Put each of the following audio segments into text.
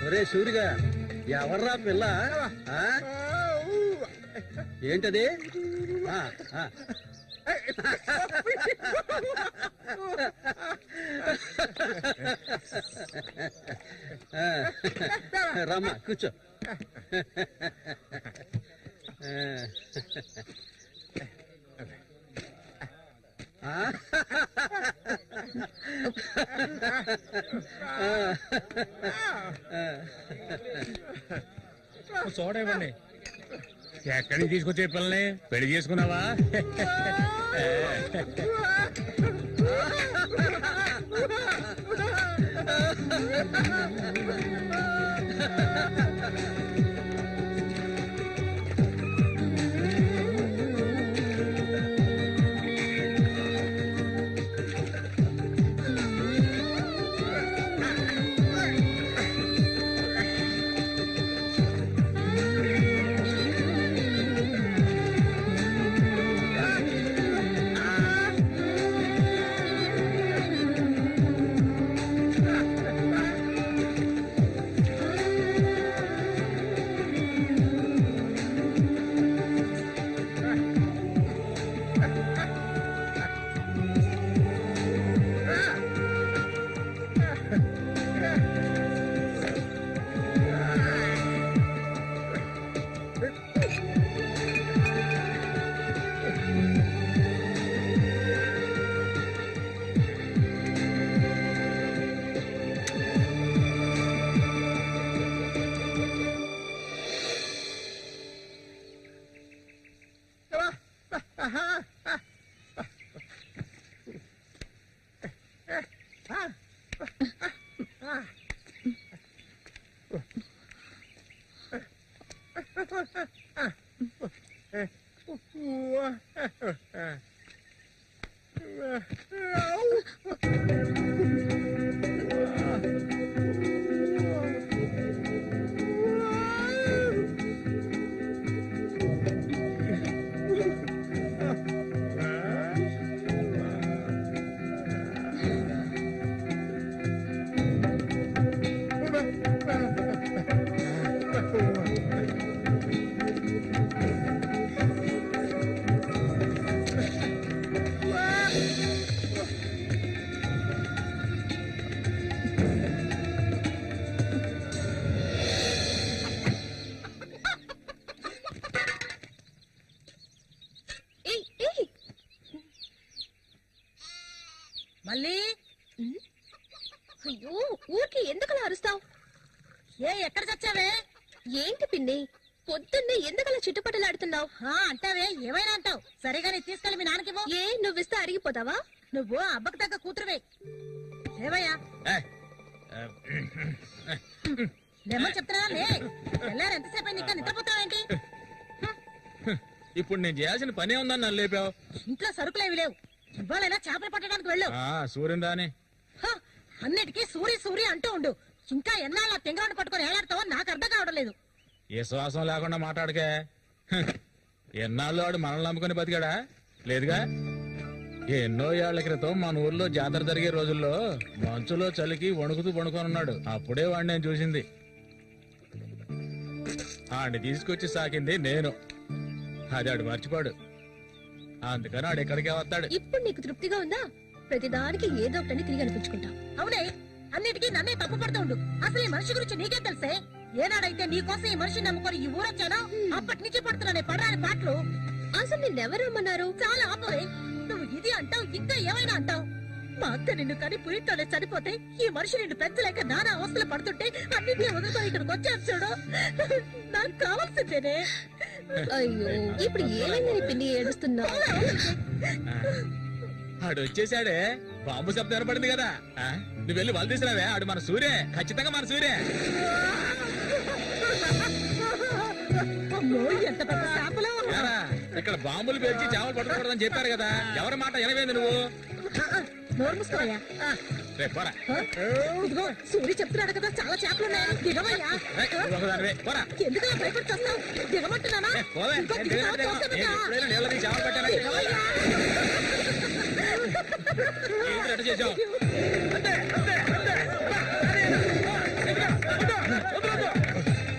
ఒరే సూరిగా, ఎవర్రా పిల్ల? ఏంటది? రమ్మా కూర్చో. చూడవండి, ఎక్కడి నుంచి తీసుకొచ్చే పిల్లని పెళ్లి చేసుకున్నావా? మళ్ళీ అయ్యో, ఊరికి ఎందుకలా అరుస్తావు? ఎక్కడ చచ్చావే? ఏంటి పిన్ని, పొద్దున్నే ఎందుకలా చుట్టుపట్టలాడుతున్నావు? అంటావే, ఏమైనా అంటావు. సరిగా నీ తీసుకెళ్ళి మీ నాన్నకివ్వు. ఏ, నువ్విస్తే అరిగిపోతావా? నువ్వు అబ్బకు తగ్గ కూతురువే. ఏవయ్యా లేమని చెప్తున్నా. వెళ్ళారు ఎంతసేపు ఇంకా నిద్రపోతావేంటి? ఇప్పుడు నేను చేయాల్సిన పనే ఉందని నన్ను లేపావు. ఇంట్లో సరుకులేవి లేవు. ఇవాళైనా చేపలు పట్టడానికి వెళ్ళు. సూర్యం దాని అన్నిటికీ సూరి సూరి అంటూ ఉండు. ఇంకా ఎన్నాళ్ళ తెంగరాన్ని పట్టుకొని ఏలాడతావో నాకు అర్థం కావడం లేదు. ఏ శ్వాసం లేకుండా మాట్లాడకే. ఎన్నాళ్ళు వాడు మనల్ని నమ్ముకుని బతికాడా? లేదుగా. ఎన్నో ఏళ్ల క్రితం మన ఊర్లో జాతర జరిగే రోజుల్లో మంచులో చలికి వణుకుతూ ఉన్నాడు. అప్పుడే వాడిని నేను చూసింది. ఆడిని తీసుకొచ్చి సాకింది నేను. అది ఆడు మర్చిపోడు. అందుకని ఆడు ఎక్కడికే వస్తాడు. ఇప్పుడు నీకు తృప్తిగా ఉందా? ప్రతిదానికి ఏదో ఒకటి తిరిగి అనిపించుకుంటా. అవునే, అన్నిటికీ నన్నే తప్పు పడుతూ ఉండు. అసలు ఈ మనిషి గురించి నీకే తెలుసే. ఏనాడైతే నీకోసం ఈ మనిషిని నమ్ముకొని ఈ ఊరొచ్చానో అప్పటి నుంచి పడుతున్నానే పడాని పాటలు. అసలు నిన్నెవరమ్మన్నారు? చాలా ఆపోరే. నువ్వు ఇది అంటావు, ఇంకా ఏమైనా అంటావు. మా అక్క నిన్ను కని పురిట్లోనే చనిపోతే ఈ మనిషి నిన్ను పెంచలేక నానా అవస్థలు పడుతుంటే అన్నింటి వదులుతో ఇక్కడికి వచ్చాను చూడు. నాకు కావాల్సిందేనే. అయ్యో, ఇప్పుడు ఏమైందని పిన్ని ఏడుస్తున్నావు? ఆడు వచ్చేసాడే. బాంబు శబ్దం ఏర్పడింది కదా ఆ? నువ్వు వెళ్ళి వాళ్ళు తీసుకురావే ఆడు మన సూర్య, ఖచ్చితంగా మన సూర్య. అమ్మో ఎంత పెద్ద చేపలు. ఏరా, ఇక్కడ బాంబులు పేర్చి చేపలు పట్టకూడదని చెప్పారు కదా, ఎవరి మాట ఎనవేంది నువ్వు? నోరు మూసుకోవయ్యా. రేపు పోరా. ఇదిగో సూర్య చెప్తున్నాడు కదా చాలా చేపలు ఉన్నాయి, దిగవయ్యా. ఏయ్, నువ్వు ఒకదానివే, పోరా. ఎందుకు భయపడుతున్నావు? దిగమంటున్నానా? ఏ, పోవే. ఇంకో నేను దిగుతావా? దిగను, చూస్తాను నేను కదా. ఎప్పుడైనా నీళ్ళ దిగి చేపలు పట్టానా? దిగవయ్యా. ఏంటి అట్ట చేసావు?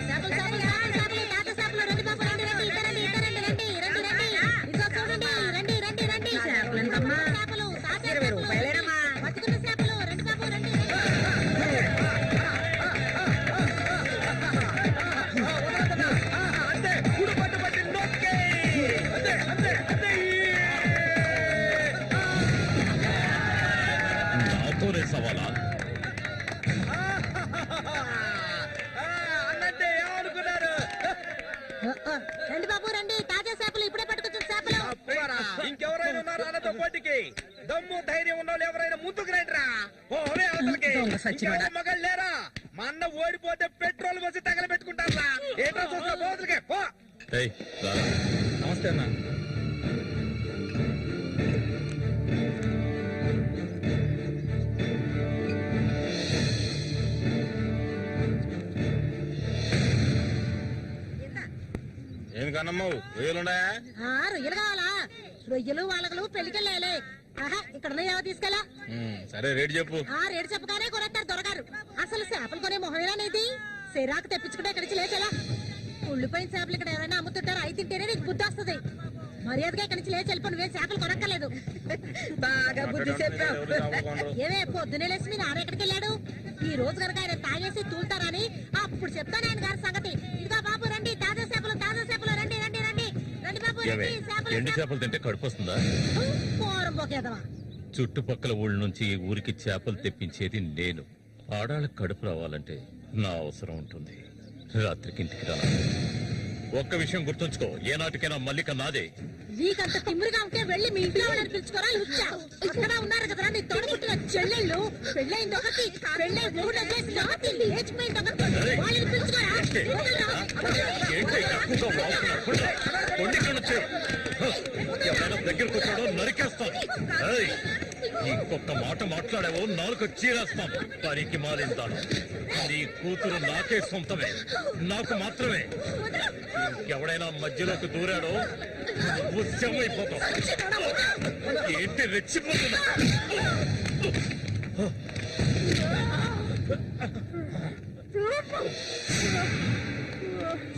చేపలు, చేపలు, తాత చేపలు, రండి బాబు, రండి, రండి, ఇటు రండి, ఇటు రండి, రండి, రండి, రండి. ఇదిగో చూడండి, రండి, రండి, రండి. చేపలు, తాత చేపలు, బతుకున్న చేపలు, రండి బాబు, రండి, రండి. నాతోనే సవాలా? రండి బాబు, రండి, తాజా చేపలు, ఇప్పుడే పట్టుకొచ్చిన చేపలు. ఇంకెవరైనా ఉన్నారా అన్నతో పోటీకి? దమ్ము ధైర్యం ఉన్న వాళ్ళు ఎవరైనా ముందుకు రండిరా. పోవే అవతలకి. ఇంకెవరు మగాళ్ళు లేరా? మా అన్న ఓడిపోతే పెట్రోల్ పోసి తగలబెట్టుకుంటారా? ఏంటో చూస్తా పోతులకే పో. నమస్తే అన్న. ఏమి కన్నమ్మావు, రొయ్యలున్నాయా? రొయ్యలు కావాలా? రొయ్యలు వాళ్ళగలు పెళ్లికెళ్ళాలి. ఆహా, ఇక్కడ తీసుకెళ్ళా. సరే రేటు చెప్పు. రేటు చెప్పగానే కొనేస్తారు దొరగారు. అసలు చేపలు కొనే మొహమేనా నీది? సిరాకు తెప్పించుకుంటే ఇక్కడికి లేచేలా. ఉళ్ళిపోయిన చేపలు ఇక్కడ ఎవరైనా అమ్ముతుంటారు, అయి తింటేనే నీకు బుద్ధి వస్తుంది. మర్యాదగా ఇక్కడి నుంచి లేచి వెళ్ళిపోయి నువ్వే చేపలు కొనక్కర్లేదు. బాగా బుద్ధి చెప్పావు. ఏమే పొద్దునే లేచి మీ నాన్న ఎక్కడికి వెళ్ళాడు? ఈ రోజు కనుక ఆయన తాగేసి తూలుతారని అప్పుడు చెప్తాను ఆయన గారి సంగతి. ఇదిగో బాబు రండి, తాజా చేపలు, తాజా చేపలు, రండి, రండి, రండి, రండి బాబు, రండి. ఎండు చేపలు తింటే కడుపు వస్తుందా? పోరం పోకేదవా. చుట్టుపక్కల ఊళ్ళ నుంచి ఈ ఊరికి చేపలు తెప్పించేది నేను. ఆడాళ్ళకి కడుపు రావాలంటే నా అవసరం ఉంటుంది. రాత్రికి ఇంటికి రా. ఒక్క విషయం గుర్తుంచుకో, ఏనాటికైనా మల్లిక నాదే. నీకంత తిమ్మిరిగా ఉంటే వెళ్ళి మీ ఇంట్లో వాళ్ళని పిలుచుకోరా. లుచ్చా అక్కడ ఉన్నారు కదరా నీ తోడుకుంటున్న చెల్లెళ్ళు. పెళ్ళైంది ఒకటి, పెళ్ళై మూడు లేచిపోయింది ఒకటి, వాళ్ళని పిలుచుకోరా. ఏంటి ఎక్కువగా వాగుతున్నావు? కొండికను వచ్చావు. ఎవరైనా దగ్గరకు వచ్చాడో నరికేస్తాను. ఏయ్, ఇంకొక మాట మాట్లాడావో నాలుగు చీరేస్తాను. పనికి మారింతాను. నీ కూతురు నాకే సొంతమే, నాకు మాత్రమే. ఎవడైనా మధ్యలోకి దూరాడో నువ్వు శవమైపోతావు. ఏంటి రెచ్చిపోతున్నా?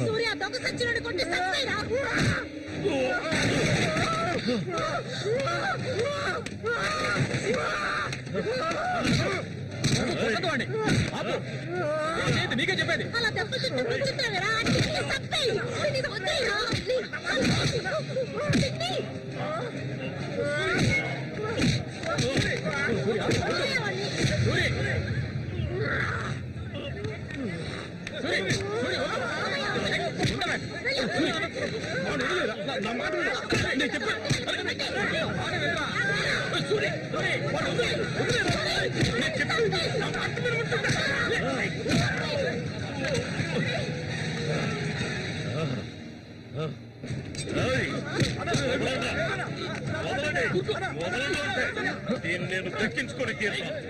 సూర్య దొంగ సచ్చినోడి కొట్టి సత్తాయిరా. నీకే చెప్పేది. అలా దెబ్బలు కూర్చుంటావేరా, అన్ని సత్తాయి. నీకు వద్దాయిరా. దీన్ని నేను దక్కించుకొని తీరుతాను.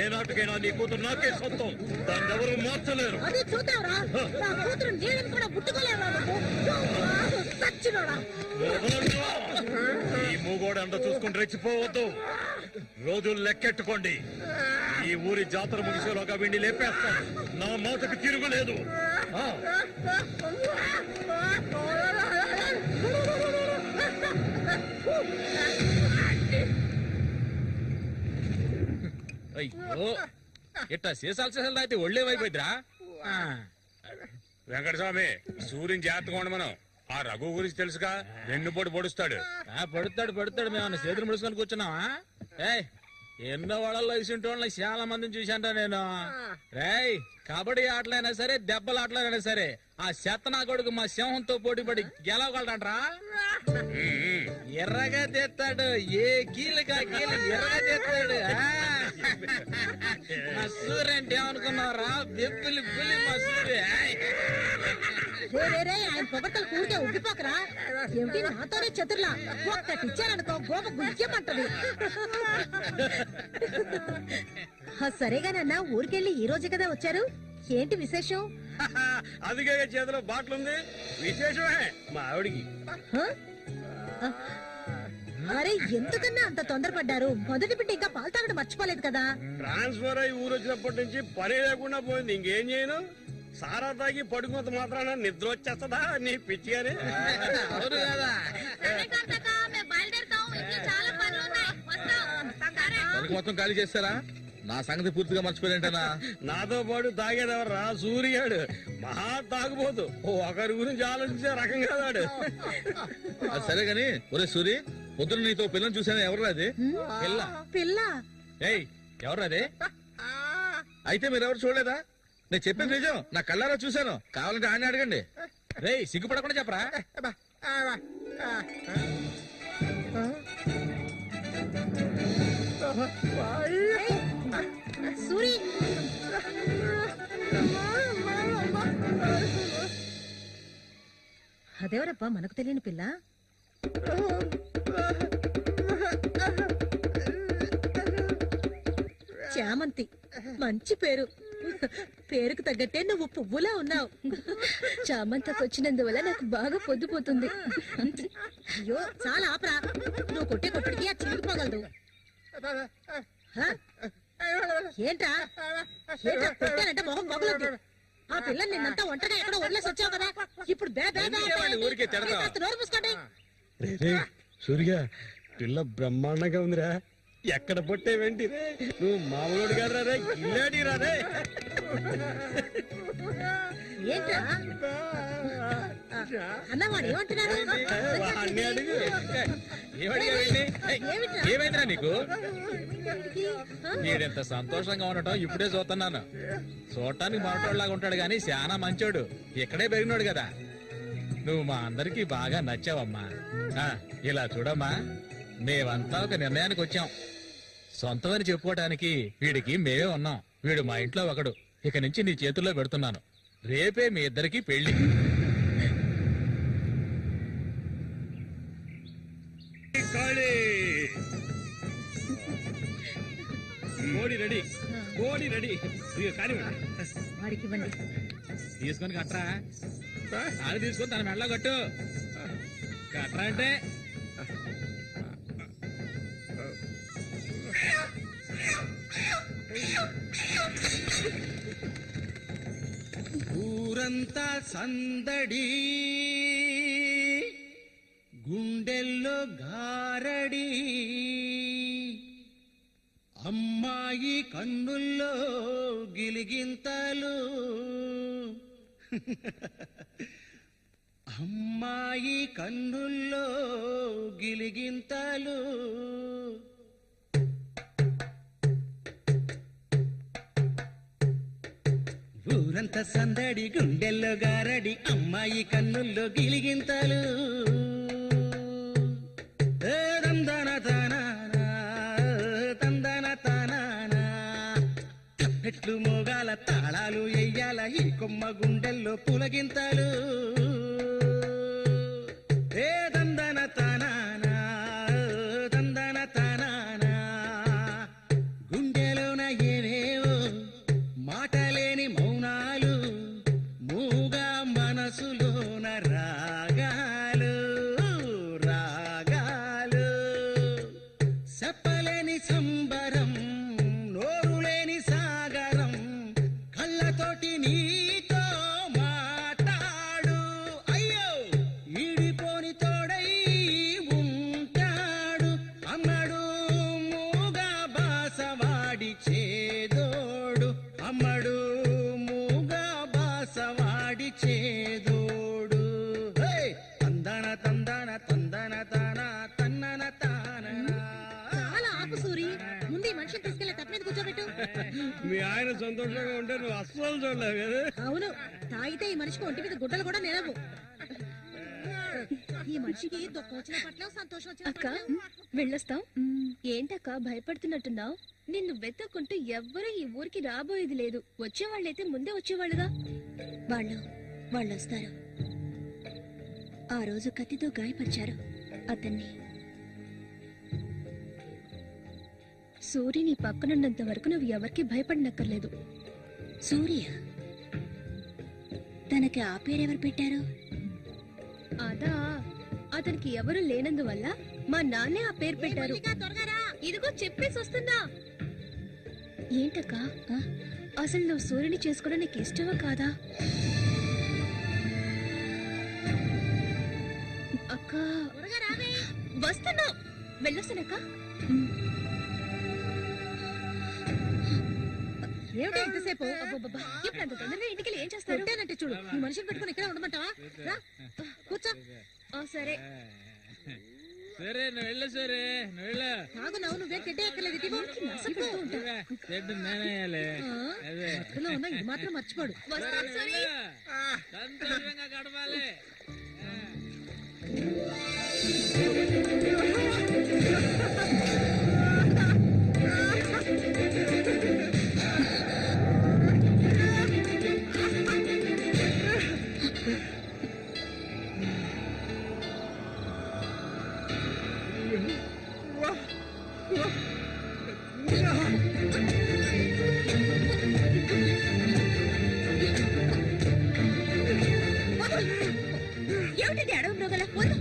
ఏనాటికైనా నీ కూతురు నాకే సొంతం. దాన్ని ఎవరు మార్చలేరు. అదే చూద్దాంరా. నా కూతురు నీళ్ళని కూడా ముట్టుకోలేవా నువ్వు? సచ్చినోడా. ఈ మూగోడు అంత చూసుకుని రెచ్చిపోవద్దు. రోజులు లెక్కెట్టుకోండి. ఈ ఊరి జాతర ముగిసేలోగా వీడిని లేపేస్తాను. నా మాటకు తిరుగులేదు. అయ్యో, ఇట్టా సీసాలు సీసాలు తాగితే ఒళ్ళేమైపోయిద్దిరా. వెంకటస్వామి, సూర్యుని జాగ్రత్తగా ఉండమను. ఆ రఘు గురించి తెలుసుగా, వెన్నుపోటు పొడుస్తాడు. పడుతాడు మేము చేతులు ముడుచుకొని కూర్చున్నావా? ఏయ్, ఎన్నో వాళ్ళలో ఇసుంటి వాళ్ళని చాలా మందిని చూశాంట నేను. రేయ్ కబడ్డీ ఆటలైనా సరే దెబ్బల ఆటలైనా సరే ఆ నా కొడుకు మా సింహంతో పోటీపడి గెలవగలడంట్రా. ఎర్రగా తెస్తాడు, ఏ కీలుగా కీలు ఎర్రగా తెస్తాడు. మా సూర్య అంటే ఏమనుకున్నారా? బెబ్బులి పులి మా సూర్య. ఆయన పొగట్టలు కూడితే ఉబ్బిపోకరా. ఏమిటి నాతోనే చతుర్లా ఒక్కటి ఇచ్చారనుకో గోప గుయ్యమంటది. సరేగానన్నా ఊరికెళ్ళి ఈ రోజు కదా వచ్చారు, ఏంటి విశేషం? అదిగే చేతిలో బాటిల్ ఉంది, విశేషమే మా ఆవిడికి. అరే ఎందుకన్నా అంత తొందరపడ్డారు? మొదటి బిడ్డ ఇంకా పాలు తాగడం మర్చిపోలేదు కదా. ట్రాన్స్ఫర్ అయ్యి ఊరు వచ్చినప్పటి నుంచి పని లేకుండా పోయింది. ఇంకేం చేయను, సారా తాగి పడుకున్నంత మాత్రాన నిద్ర వచ్చేస్తుందా నీ పిచ్చిగానే? అవును కదా. మొత్తం ఖాళీ చేస్తారా? నా సంగతి పూర్తిగా మర్చిపోయింటనా? నాతో పాటు తాగేదెవర్రా? సూర్యాడు మహా తాగుపోతు, ఒకరి గురించి ఆలోచించే రకం కాదాడు. అది సరే గాని ఒరే సూరి, పొద్దున నీతో పిల్లని చూసాను. ఎవరు అది పిల్ల? పిల్ల ఏయ్ ఎవరు అది? అయితే మీరెవరు చూడలేదా? నేను చెప్పేది నిజం, నా కళ్ళారా చూశాను. కావాలంటే ఆయన అడగండి. రేయ్ సిగ్గుపడకుండా చెప్పరా. సూరి అదేవరబ్బా మనకు తెలియని పిల్ల? చామంతి, మంచి పేరు. పేరుకు తగ్గట్టే నువ్వు పువ్వులా ఉన్నావు. చామంతకు వచ్చినందువల్ల నాకు బాగా పొద్దుపోతుంది. అయ్యో చాలా ఆపరా, నువ్వు కొట్టే కొట్టుడికి అది చిరిగిపోగలదు. ఏంట్రా ఏంట్రా కొట్టానంటే మొహం మొగలొద్దు. ఆ పిల్లని నిన్నంతా ఒంటరిగా ఎక్కడో వదిలేసి వచ్చావు కదా, ఇప్పుడు ఊరికే తిడతావా? నోరు పూసుకోండి. సూర్య పిల్ల బ్రహ్మాండంగా ఉందిరా. ఎక్కడ పొట్టేవేంటి రే? నువ్వు మామూలుడు గారు రే, గిల్లాడి రా రే. ఏంట్రా అన్నవాడు ఏమంటున్నాడు? వాడిని అడుగు. ఏమైందిరా నీకు? వీడెంత సంతోషంగా ఉండటం ఇప్పుడే చూస్తున్నాను. చూడటానికి మాటోళ్ళలాగా ఉంటాడు గాని చాలా మంచోడు. ఇక్కడే పెరిగినాడు కదా. నువ్వు మా అందరికి బాగా నచ్చావమ్మా. ఇలా చూడమ్మా, మేమంతా ఒక నిర్ణయానికి వచ్చాం. సొంతమని చెప్పుకోవటానికి వీడికి మేమే ఉన్నాం. వీడు మా ఇంట్లో ఒకడు. ఇక నుంచి నీ చేతుల్లో పెడుతున్నాను. రేపే మీ ఇద్దరికి పెళ్లి. కోడి రెడీ, కోడి రెడీ. వాడికి ఇవ్వండి. తీసుకొని కట్టరా. అది తీసుకొని తన మెడలో కట్టు. కట్టరా అంటే ఊరంతా సందడి, గుండెల్లో గారడి, అమ్మాయి కన్నుల్లో గిలిగింతలు, అమ్మాయి కన్నుల్లో గిలిగింతలు. ఊరంతా సందడి, గుండెల్లో గారడి, అమ్మాయి కన్నుల్లో గిలిగింతలు. తందన తానానా, తందన తానానా. తప్పెట్లు మోగాల, తాళాలు ఎయ్యాల, ఈ కొమ్మ గుండెల్లో పులగింతలు. తందన తానానా, తందన తానానా. గుండెలోన ఏవేవో మాటలేని మౌనాలు, మూగా మనసులోన రాగాలు, రాగాలు. చెప్పలేని సంబరం, నోరులేని సాగరం, కళ్ళతోటి నీతో మాట్లాడు. అయ్యో ఈడిపోని తోడై ఉంటాడు, అమ్మడు మూగా బాసవాడి చేదోడు, అమ్మడు మూగా బాసవాడి చేదోడు. తందన తందన తందన తాన తన్నన తాన. చాలా ఆపు సూరి, ముందు ఈ మనిషిని తీసుకెళ్లి తప్ప మీద కూర్చోబెట్టు. మీ ఆయన సంతోషంగా ఉంటే నువ్వు అస్సలు చూడలేవు కదా. అవును, తాగితే ఈ మనిషికి ఒంటి మీద గుడ్డలు కూడా నిలవు. ఈ మనిషికి దుఃఖం వచ్చిన పట్ల సంతోషం వచ్చిన అక్క వెళ్ళొస్తాం. ఏంటక్క భయపడుతున్నట్టున్నావు? నిన్ను వెతుక్కుంటూ ఎవ్వరూ ఈ ఊరికి రాబోయేది లేదు. వచ్చేవాళ్ళైతే ముందే వచ్చేవాళ్ళుగా. వాళ్ళు వస్తారు. ఆ రోజు కత్తితో గాయపరిచారు అతన్ని. సూర్య నీ పక్కనున్నంత వరకు నువ్వు ఎవరికి భయపడనక్కర్లేదు. సూర్య తనకి ఆ పేరెవరు పెట్టారు? అదా, అతనికి ఎవరు లేనందువల్ల మా నాన్నే ఆ పేరు పెట్టారు. ఇదిగో చెప్పేసి వస్తున్నా. ఏంటక్క, అసలు నువ్వు సూర్యుని చేసుకోవడం నీకు ఇష్టమా కాదా? అక్క వస్తున్నా, వెళ్ళొస్తానక్క. ఏమిటి ఎంతసేపు? ఇప్పుడు అంత తొందరగా ఇంటికి ఏం చేస్తారు? అంటే చూడు, ఈ మనిషిని పెట్టుకుని ఇక్కడ ఉండమంటావా? రా, కూర్చో. సరే సరే నువ్వు వెళ్ళు, సరే నువ్వు వెళ్ళు. కాదు నువ్వేం తిట్టే ఎక్కలేదు. చెడ్డు నేనేయాలి. అదే ఉన్న ఇది మాత్రం మర్చిపోడు. వస్తాను సూరి. సంతోషంగా గడపాలి. ఏమిటి అడవి మృగల వద్దు.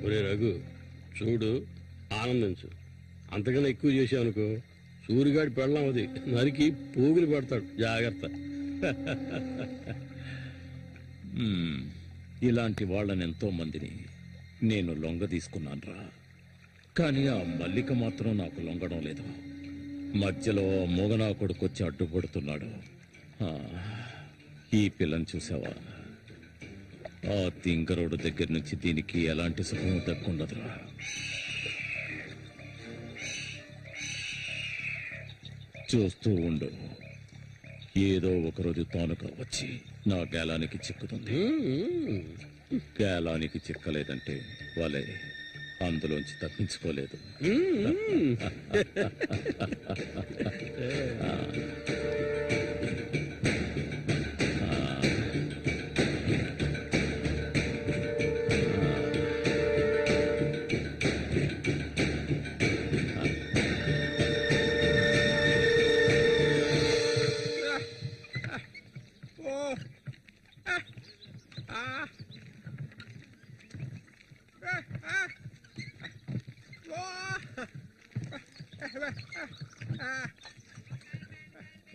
ఒరే రఘు, చూడు, ఆనందించు. అంతకన్నా ఎక్కువ చేసావు అనుకో, సూరిగాడి పెళ్ళం అది నరికి పోగులు పడతాడు. జాగ్రత్త. ఇలాంటి వాళ్ళని ఎంతో మందిని నేను లొంగ తీసుకున్నానురా. కానీ ఆ మల్లిక మాత్రం నాకు లొంగడం లేదు. మధ్యలో మూగనా కొడుకొచ్చి అడ్డుపడుతున్నాడు. ఈ పిల్లని చూసావా? ఆ తింకరోడు దగ్గర నుంచి దీనికి ఎలాంటి సుఖం దక్కుండదురా. చూస్తూ ఉండు, ఏదో ఒకరోజు తానుగా వచ్చి నా గేలానికి చిక్కుతుంది. గేలానికి చిక్కలేదంటే వాళ్ళే అందులోంచి తప్పించుకోలేదు.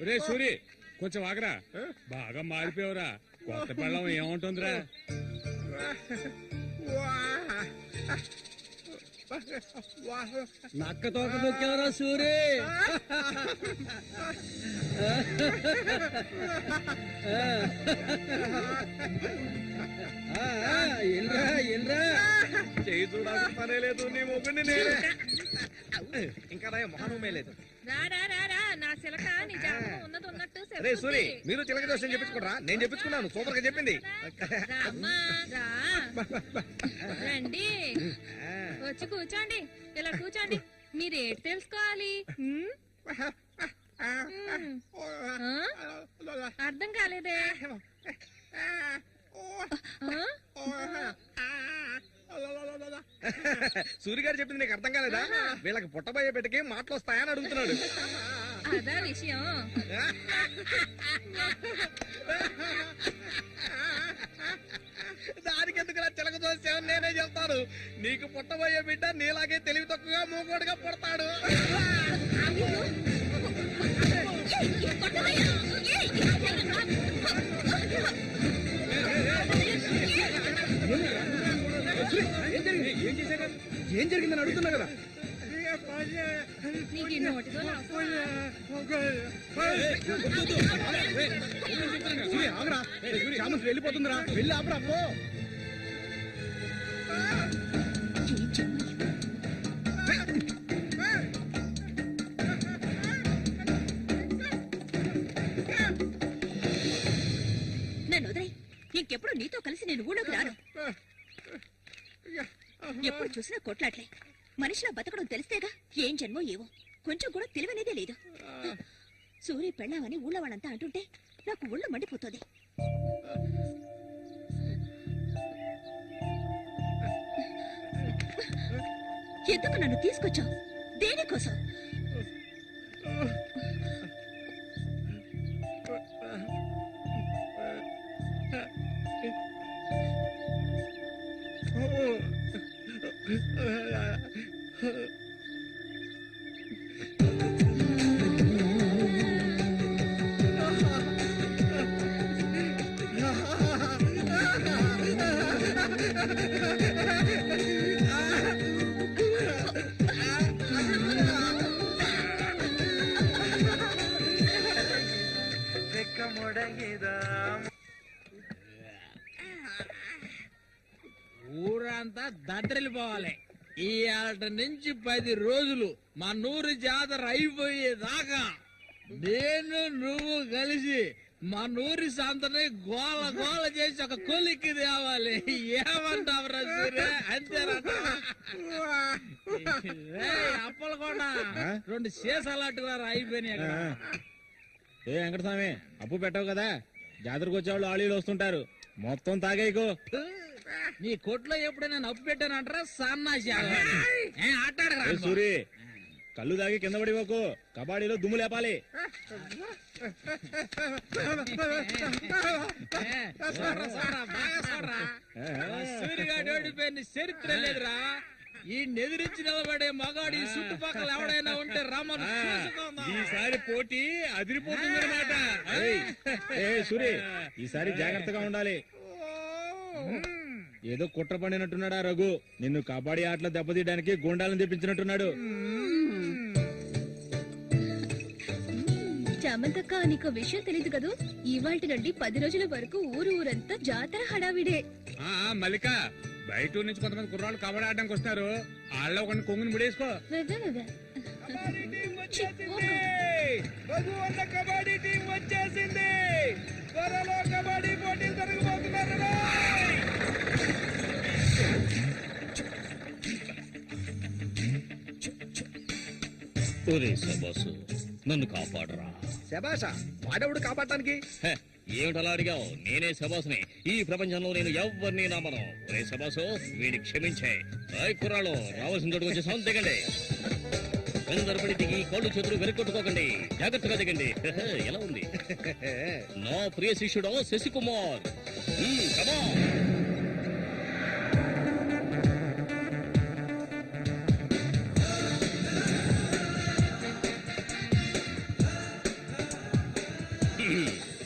ఒరే సూరి కొంచెం ఆగరా. బాగా మారిపోయావురా. కొత్త పెళ్ళం ఏముంటుందిరా? నక్క తోక దొక్కేవరా సూరి. చేయి చూడాల్సిన పనే లేదు, నీ మొగ్గుని నేనే. ఇంకా మొహనమే లేదు. నా సిలక నీ జాతకం ఉన్నది ఉన్నట్టు రే సూరి, మీరు చిలక దోషం చెప్పించుకుంటారా? నేను చెప్పించుకున్నాను, సూపర్ గా చెప్పింది. రండి వచ్చి కూర్చోండి, ఇలా కూర్చోండి. మీరు ఏంటి తెలుసుకోవాలి? అర్థం కాలేదే. సూరి గారు చెప్పింది నీకు అర్థం కాలేదా? వీళ్ళకి పుట్టబోయే బిడ్డకి మాటలు వస్తాయని అడుగుతున్నాడు. అదా విషయం. దానికి ఎందుకు చిలక దోషం నేనే చెప్తాను. నీకు పుట్టబోయే బిడ్డ నీలాగే తెలివి తక్కువగా మూకోడుగా పుడతాడు. ఏం జరిగిందని అడుగుతున్నా కదా. నీకు ఈ నోటితో వెళ్ళిపోతుందిరా, వెళ్ళి ఆపరా. నన్ను వదిలే. ఇంకెప్పుడు నీతో కలిసి నేను ఊళ్ళోకి రాను. ఎప్పుడు చూసినా కొట్లాట్లే. మనిషిలా బతకడం తెలిస్తేగా. ఏం జన్మో ఏవో, కొంచెం కూడా తెలివనేదే లేదు. సూర్య పెళ్ళామని ఊళ్ళో వాళ్ళంతా అంటుంటే నాకు ఒళ్ళు మండిపోతుంది. ఎందుకు నన్ను తీసుకొచ్చావు? దేనికోసం? ఊరంతా దద్దరిల్లిపోవాలి. ఈ ఆట నుంచి 10 రోజులు మా నూరు జాతర అయిపోయేదాకా నేను నువ్వు కలిసి మా నూరి సంతని గోల గోల చేసి ఒక కొలిక్కి తేవాలి. ఏమంటావురా సూర్య? అంతేనట. అప్పలు కూడా 2 సీసాలట్టుగా అయిపోయినాయి. ఏ వెంకటస్వామి, అప్పు పెట్టావు కదా, జాతరకు వచ్చేవాళ్ళు ఆళీలు వస్తుంటారు, మొత్తం తాగేయకు. నీ కొట్లో ఎప్పుడైనా నప్పు పెట్టానంటారా? సన్నాసి ఆటాడరా సూరి, కళ్ళు తాగి కింద పడిపోకు, కబాడీలో దుమ్ము లేపాలి. సూర్యగాడు ఓడిపోయిన చరిత్ర లేదురా. ఈ నెదిరించి నిలబడే మగాడు ఈ చుట్టుపక్కల ఎవడైనా ఉంటే రమ్మను. ఈసారి పోటీ అదిరిపోతుందన్నమాట. సూరి, ఈసారి జాగ్రత్తగా ఉండాలి. ఏదో కుట్ర పండినట్టున్నాడా రఘు? నిన్ను కబడ్డీ ఆటలో దెబ్బతీయడానికి గుండాలను తెప్పించినట్టున్నాడు. చామంతక్క, నీకు విషయం తెలీదు కదూ? ఇవాల్టి నుండి 10 రోజుల వరకు ఊరంతా జాతర హడావిడే. మల్లిక, బయట ఊరు నుంచి కొంతమంది కుర్రాళ్ళు కబడ్డీ ఆడడానికి వస్తారు. వాళ్ళ ఒక కొంగుని ముడేసుకో. కబడ్డీ టీం వచ్చేసింది. త్వరలో కబడ్డీ పోటీలు జరగబోతున్నారు. నన్ను కాపాడరా. శబాషా, వాడెవడు కాపాడటానికి? ఏమిటలా అడిగావు? నేనే శబాసుని. ఈ ప్రపంచంలో నేను ఎవరిని నమ్మను. ఒరే శబాసు, వీడిని క్షమించే. కుర్రాళ్ళు రావాల్సిన చోటుకు వచ్చేసాం, దిగండి. వెందరపడి దిగి కళ్ళు చేతులు వెనుకొట్టుకోకండి, జాగ్రత్తగా దిగండి. ఎలా ఉంది నా ప్రియ శిష్యుడు శశికుమార్?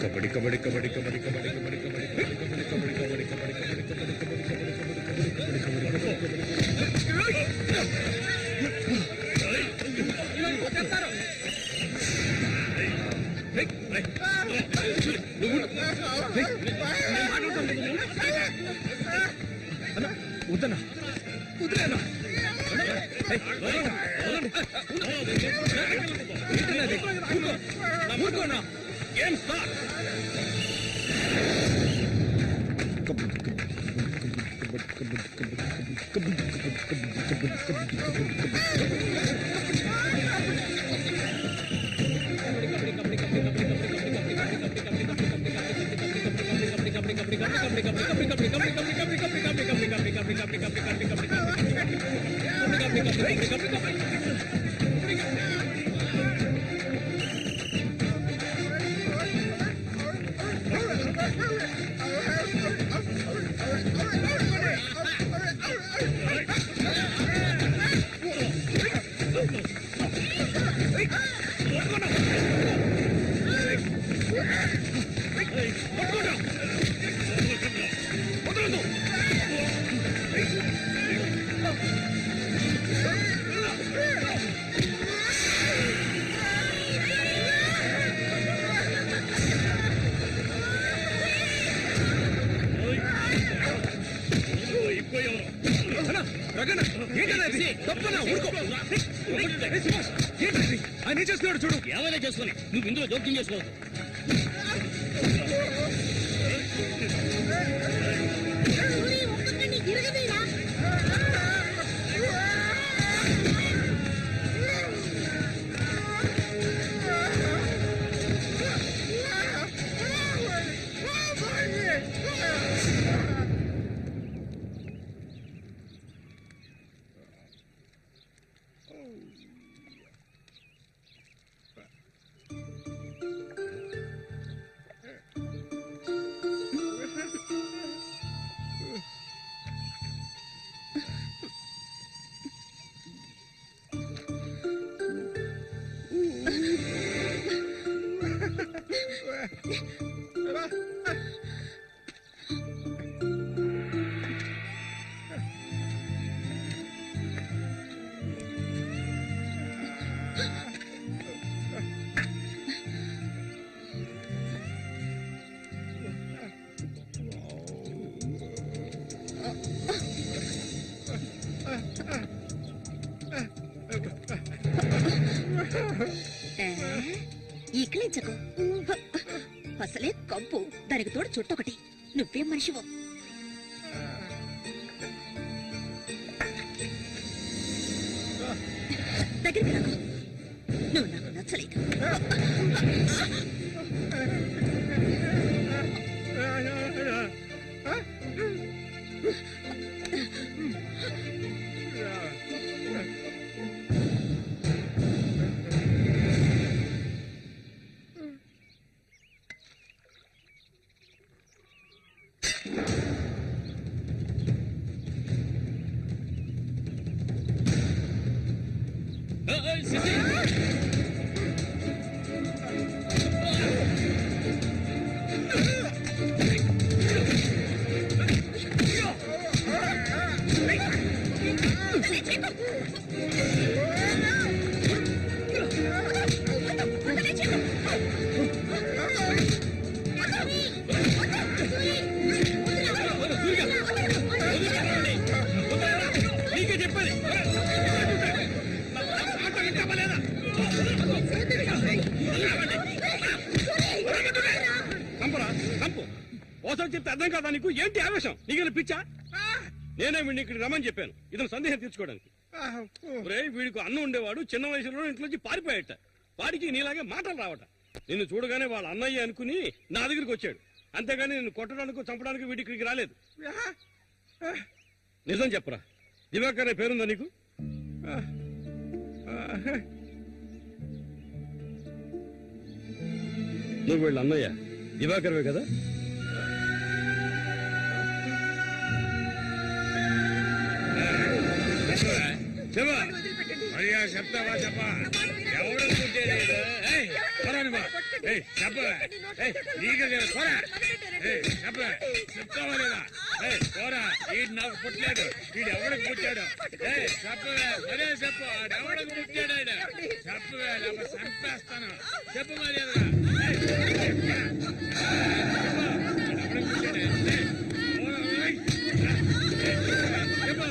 కబడ్డీ కబడ్డీ కబడ్డీ కబడ్డీ కబడ్డీ కబడ్డీ కబడ్డీ కబడ్డీ కబడ్డీ కబడ్డీ కబడ్డీ ఆయన చేస్తున్నాడు చూడు. ఏమైనా చేసుకొని నువ్వు ఇందులో జోక్యం చేసుకోవద్దు. ఈకలించకు, అసలే కంపు, దానికి తోడు చుట్టొకటి. నువ్వేం మనిషివో. దగ్గరికి రాకు, నువ్వు నాకు నచ్చలేదు. ఓసారి చెప్తే అర్థం కాదా నీకు? ఏంటి ఆవేశం? నీకు పిచ్చా? నేనే వీడిని ఇక్కడికి రమ్మని చెప్పాను ఇతను సందేహం తీర్చుకోవడానికి. వీడికి అన్నం ఉండేవాడు, చిన్న వయసులో ఇంట్లోంచి పారిపోయాట. వాడికి నీలాగే మాటలు రావట. నిన్ను చూడగానే వాళ్ళ అన్నయ్య అనుకుని నా దగ్గరికి వచ్చాడు. అంతేగాని నిన్ను కొట్టడానికి చంపడానికి వీడి ఇక్కడికి రాలేదు. నిజం చెప్పరా, దివాకర్ అనే పేరుందా నీకు? నువ్వు వీళ్ళ అన్నయ్య దివాకర్వే కదా? చెప్తావా చెప్పా? ఎవడు చెప్తావా లేదా? పోరా, వీడు నాకు పుట్టలేదు. వీడు ఎవడికి పుట్టాడు? చెప్పవే, మరే చెప్పు. ఎవడికి పుట్టాడు? చెప్పవే, లేకపోతే చంపేస్తాను. చెప్పు మరి. చెప్పు.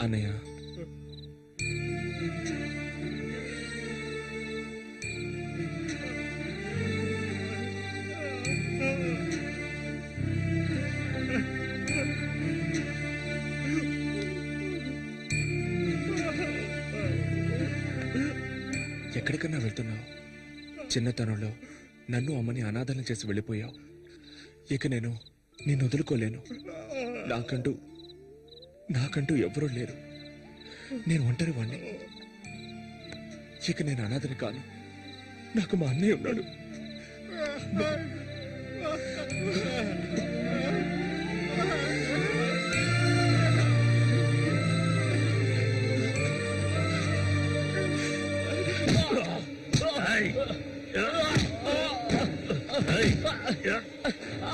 అన్నయ్య ఎక్కడికన్నా వెళ్తున్నావు? చిన్నతనంలో నన్ను అమ్మని అనాథాలను చేసి వెళ్ళిపోయావు. ఇక నేను నిన్ను వదులుకోలేను. నాకంటూ ఎవరూ లేరు. నేను ఒంటరి వాణ్ణి. ఇక నేను అనాథని కాను. నాకు మా అన్నయ్య ఉన్నాడు.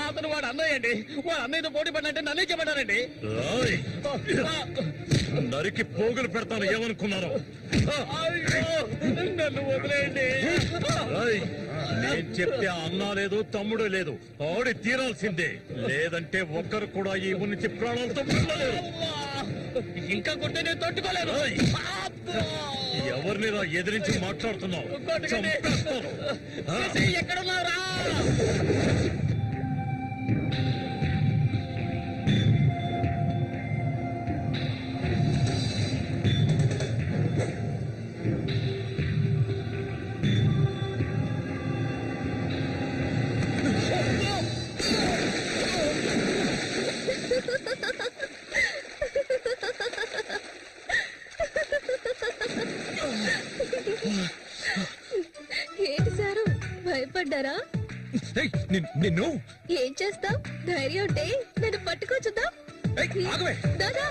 అతను వాడు అన్నయ్య అండి. వాడు అన్నయ్యతో పోటీ పడినంటే నన్నే చెప్పాడండి. నరికి పోగులు పెడతాను ఏమనుకున్నారు? నన్ను వదిలేయండి. నేను చెప్తే అన్నా లేదు తమ్ముడు లేదు, ఆడి తీరాల్సిందే. లేదంటే ఒక్కరు కూడా ఈ ఊరి నుంచి ప్రాణాలతో వెళ్ళలేరు. ఇంకా కొట్టే నేను తట్టుకోలేను. ఎవరిని ఎదిరించి మాట్లాడుతున్నావు? చంపేస్తాను. ఎక్కడున్నారా? ఏంటి సారు భయపడ్డారా? నిన్ను ఏం చేస్తావ్? ధైర్యం ఉంటే నన్ను పట్టుకోచుద్దా? ఆగవే. దాదా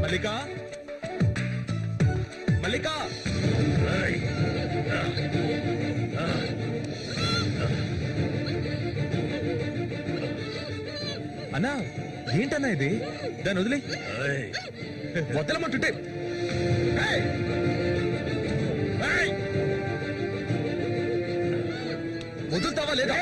మల్లికా, మల్లికా, అన్నా ఏంటన్నా ఇది? దాన్ని వదిలే. వదలమంటుంటే వదులుతావా లేదా?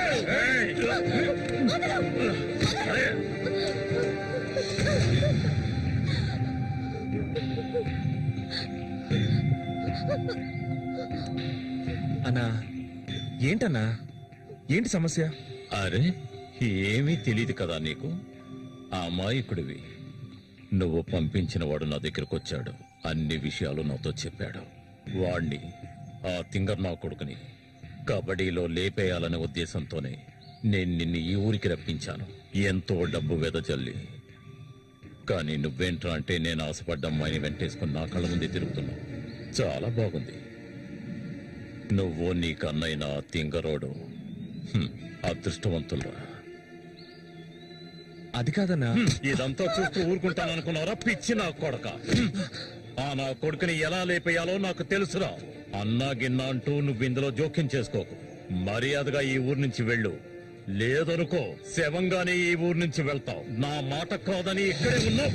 అన్నా ఏంటన్నా? ఏంటి సమస్య? అరే ఏమీ తెలియదు కదా నీకు? అమాయకుడివి. నువ్వు పంపించిన వాడు నా దగ్గరకు వచ్చాడు. అన్ని విషయాలు నాతో చెప్పాడు. వాణ్ణి, ఆ తింగర్ నా కొడుకుని కబడ్డీలో లేపేయాలనే ఉద్దేశంతోనే నేను నిన్ను ఈ ఊరికి రప్పించాను. ఎంతో డబ్బు వెదజల్లి. కానీ నువ్వేంట్రా అంటే నేను ఆశపడ్డ అమ్మాయిని వెంటేసుకుని నా కళ్ళ ముందే తిరుగుతున్నావు. చాలా బాగుంది. నువ్వు నీ కన్నైన తింగరోడు అదృష్టవంతులరా. అది కాదన్నా. ఇదంతా చూస్తూ ఊరుకుంటాననుకున్నారా పిచ్చి నా కొడక? ఆ నా కొడుకుని ఎలా లేపేయాలో నాకు తెలుసురా. అన్నా గిన్నా అంటూ నువ్వు ఇందులో జోక్యం చేసుకోకు. మర్యాదగా ఈ ఊరు నుంచి వెళ్ళు. లేదనుకో శవంగానే ఈ ఊరు నుంచి వెళ్తావు. నా మాట కాదని ఇక్కడే ఉన్నావు.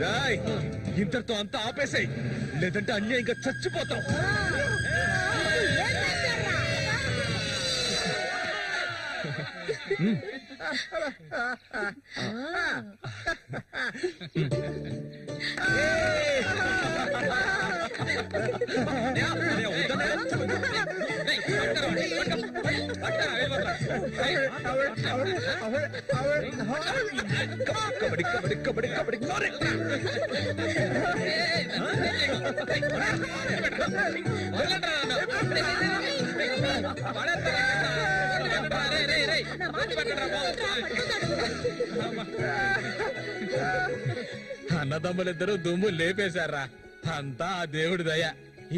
రాయ్ ఇంతటితో అంతా ఆపేసాయి, లేదంటే అన్యాయంగా చచ్చిపోతాం. కబడ్డీ కబడ్డీ కబడ్డీ కబడ్డీ అన్నదమ్ములిద్దరూ దుమ్ము లేపేశారా, అంతా ఆ దేవుడి దయ.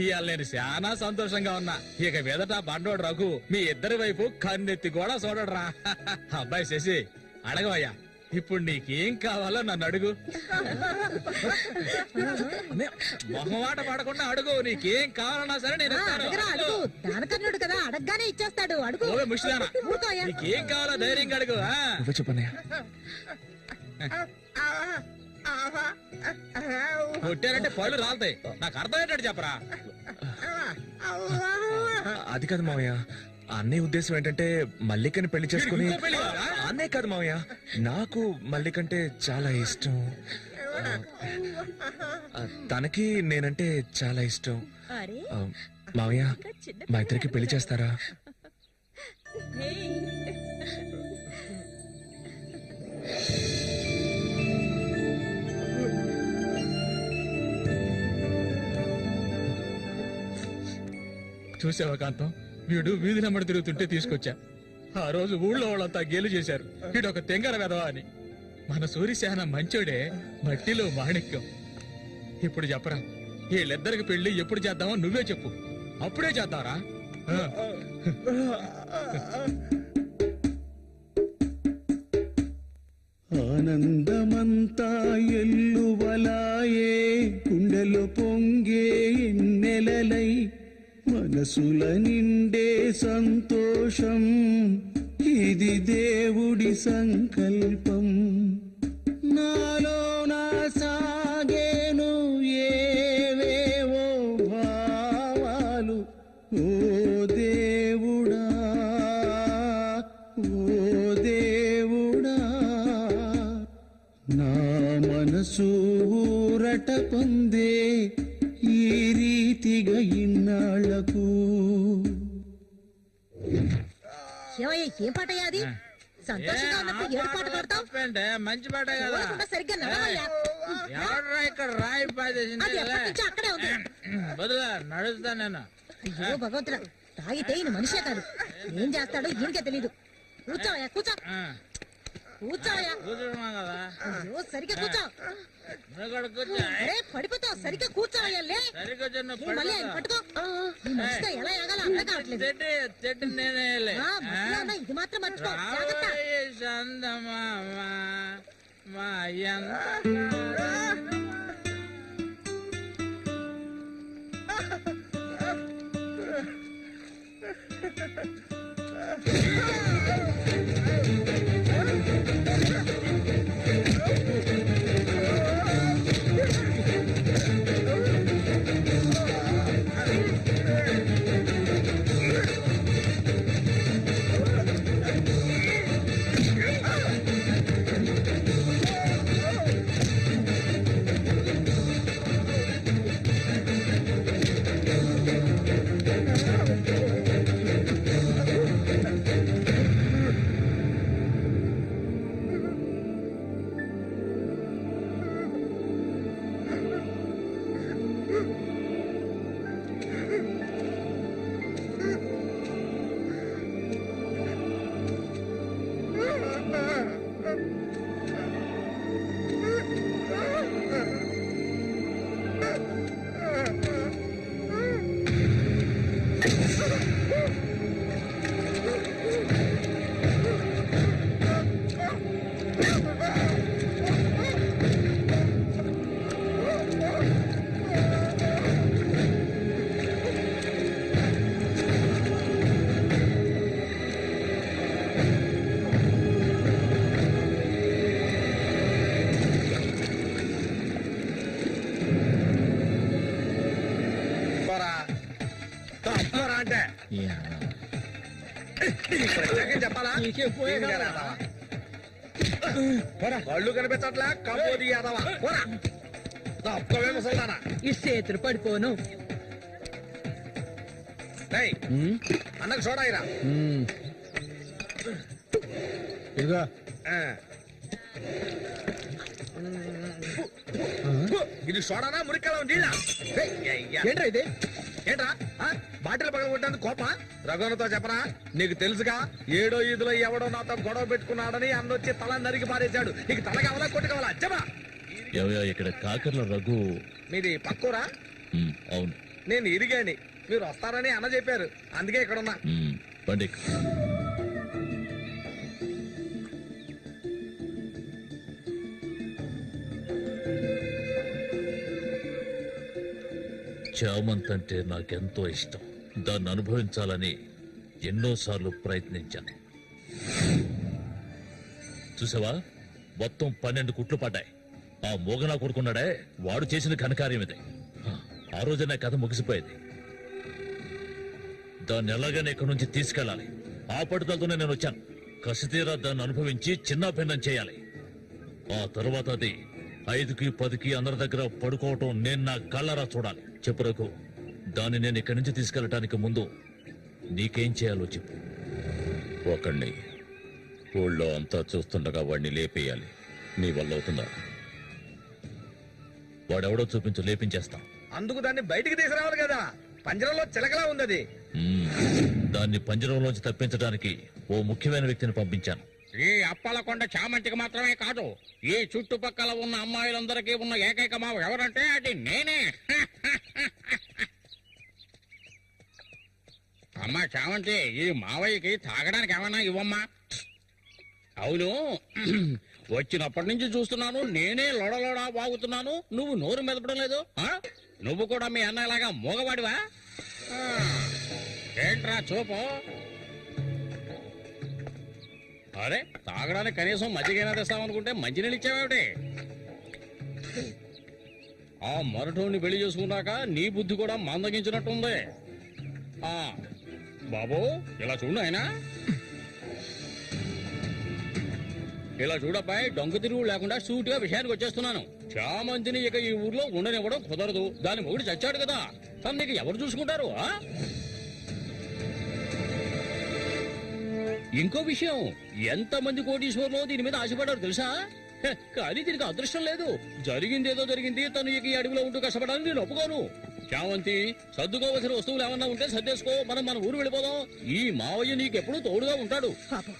ఇవాళ నేను చాలా సంతోషంగా ఉన్నా. ఇక మీదట బండోడు రఘు మీ ఇద్దరి వైపు కన్నెత్తి కూడా చూడరా. అబ్బాయి శశి అడగవయ్యా, ఇప్పుడు నీకేం కావాలో నన్ను అడుగు. మొహమాట పడకుండా అడుగు, నీకేం కావాలన్నా సరే నేను ఇస్తాను. దానకన్నుడు కదా, అడగగానే ఇచ్చేస్తాడు. అడుగు. ఓవే ముష్టిదానా, నీకేం కావాలో ధైర్యంగా అడుగు. చెప్పన్నయ్య. కొట్టారంటే పళ్ళు రాలుతాయి. నాకు అర్థమయ్యేటట్టు చెప్పరా. అది కాదు మావయ్య, అన్నయ్య ఉద్దేశం ఏంటంటే మల్లికని పెళ్లి చేసుకుని. ఇంకో పెళ్లి కావాలా? అన్నయ్య కాదు మావయ్య, నాకు మల్లికంటే చాలా ఇష్టం. తనకి నేనంటే చాలా ఇష్టం. అరే మావయ్య, మా ఇద్దరికి పెళ్లి చేస్తారా? చూసావా కాంతం, వీడు వీధి నెమ్మడి తిరుగుతుంటే తీసుకొచ్చా. ఆ రోజు ఊళ్ళో వాళ్ళంతా గేలు చేశారు, వీడొక తెంగర వెధవా అని. మన సూర్యశాన మంచోడే, మట్టిలో మాణిక్యం. ఇప్పుడు చెప్పరా, వీళ్ళిద్దరికి పెళ్లి ఎప్పుడు చేద్దామో నువ్వే చెప్పు, అప్పుడే చేద్దారా. ఆనందమంతా ఎల్లువలాయే, గుండెలో పొంగే ఎన్నెలలై, మనసుల నిండే సంతోషం, ఇది దేవుడి సంకల్పం. నాలో నా సాగేను ఏవేవో భావాలు, ఓ దేవుడా ఓ దేవుడా నా మనసు ఊరట పొందే ఈ రీతిగా ఇన్నాళ్లకు. ఏమయ్య, ఏం పాటయ్యా అది? సంతోషంగా ఉన్నప్పుడు ఏడు పాట పాడతావు? తప్పేంటే మంచి పాట కదా. ఊరకుండా సరిగ్గా నడవయ్యా. ఎవడ్రా ఇక్కడ రాయి పాదేసింది? అది ఎప్పటి నుంచో అక్కడే ఉంది. వదిలే, నడుస్తా నేను. అయ్యో భగవంతుడా, తాగితే ఈయన మనిషే కాదు, ఏం చేస్తాడో ఈయనకే తెలీదు. కూర్చోవయ్యా, కూర్చో. కూర్చోవయ్యా. కూర్చున్నాం కదా. అయ్యో, సరిగ్గా కూర్చో. నువ్వు కూడా కూర్చో. అరే పడిపోతావు, సరిగ్గా కూర్చోవయ్యా. లే, సరిగ్గా ఏ, మళ్ళీ ఆయన పట్టుకో. ఈ మనిషితో ఎలా ఎగాలో అర్థం కావట్లేదు. చెట్టు నేనే మధ్యలో ఉన్న ఇది మాత్రం మర్చిపో. జాగ్రత్త. చందమామ మా అంటే చెప్పాలా? కళ్ళు కనిపించట్లే, కబోది యాదవా. తప్పవే ముసల్దానా. ఈ చేతులు పడిపోను. అన్నకు చూడాయిరా. ఇదిగా ఇది సోడానా మురికలా నీళ్ళ? ఏంట్రా ఇది? ఏంట్రా బాటిల్ పగల కొట్టేందుకు కోప? రఘునతో చెప్పరా, నీకు తెలుసుగా 7వ ఈదులో ఎవడో నాతో గొడవ పెట్టుకున్నాడని అన్నొచ్చి తల నరికి పారేశాడు. నీకు తల కావాలా కొట్టు కావాలా చెప్పరా? ఇక్కడ కాకర్ల రఘు. మీది పక్కూరా? అవును. నేను ఇరిగాని, మీరు వస్తారని అన్న చెప్పారు, అందుకే ఇక్కడ ఉన్నా. పండి. చామంత్ అంటే నాకెంతో ఇష్టం. దాన్ని అనుభవించాలని ఎన్నోసార్లు ప్రయత్నించాను. చూసావా, మొత్తం 12 కుట్లు పడ్డాయి. ఆ మోగనా కొడుకున్నాడే, వాడు చేసిన ఘనకార్యం ఇదే. ఆ రోజు నా కథ ముగిసిపోయేది. దాన్ని ఎలాగైనా ఇక్కడి నుంచి తీసుకెళ్ళాలి. ఆ పట్టుదలతోనే నేను వచ్చాను. కసితీరా దాన్ని అనుభవించి చిన్న భిన్నం చేయాలి. ఆ తరువాత అది 5కి 10కి అందరి దగ్గర పడుకోవటం నేను నా కళ్ళరా చూడాలి. చెప్పు రఘు, దాన్ని నేను ఇక్కడి నుంచి తీసుకెళ్ళటానికి ముందు నీకేం చేయాలో చెప్పు. ఒకడిని ఊళ్ళో అంతా చూస్తుండగా వాడిని లేపేయాలి. నీ వల్ల అవుతుందా? వాడెవడో చూపించు, లేపించేస్తాం. అందుకు దాన్ని బయటికి తీసుకురావాలి కదా, పంజరంలో చిలకలా ఉంది. దాన్ని పంజరంలోంచి తప్పించడానికి ఓ ముఖ్యమైన వ్యక్తిని పంపించాను. ఈ అప్పలకొండ చామంతికి మాత్రమే కాదు, ఈ చుట్టుపక్కల ఉన్న అమ్మాయిలందరికీ ఉన్న ఏకైక మావ ఎవరంటే అది నేనే. అమ్మా చామంతి, ఈ మావయ్యకి తాగడానికి ఏమన్నా ఇవ్వమ్మా. అవును, వచ్చినప్పటి నుంచి చూస్తున్నాను, నేనే లోడలోడా వాగుతున్నాను, నువ్వు నోరు మెదపడం లేదు. నువ్వు కూడా మీ అన్నలాగా మూగవాడివా? ఏంట్రా చూపు? అరే, తాగడానికి కనీసం మజ్జిగైనా తెస్తామనుకుంటే మంచినీళ్ళు ఇచ్చావేమిటి? ఆ మరటోని పెళ్లి చేసుకున్నాక నీ బుద్ధి కూడా మందగించినట్టుంది. బాబు, ఇలా చూడు ఆయన. ఇలా చూడబ్బాయి దొంగ తిరుగు లేకుండా సూటిగా విషయానికి వచ్చేస్తున్నాను. చామంతిని ఇక ఈ ఊర్లో ఉండనివ్వడం కుదరదు. దాని మొగుడు చచ్చాడు కదా, తను నీకు ఎవరు చూసుకుంటారు? ఇంకో విషయం, ఎంతమంది కోటీశ్వర్లో దీని మీద ఆశపడ్డారు తెలుసా? కానీ దీనికి అదృష్టం లేదు. జరిగింది ఏదో జరిగింది. తను ఇక ఈ అడవిలో ఉంటూ కష్టపడాలని నేను ఒప్పుకోను. చామంతి, సర్దుకోవలసిన వస్తువులు ఏమన్నా ఉంటే సర్దేసుకో. మనం మన ఊరు వెళ్ళిపోదాం. ఈ మావయ్య నీకెప్పుడు తోడుగా ఉంటాడు. పాపం,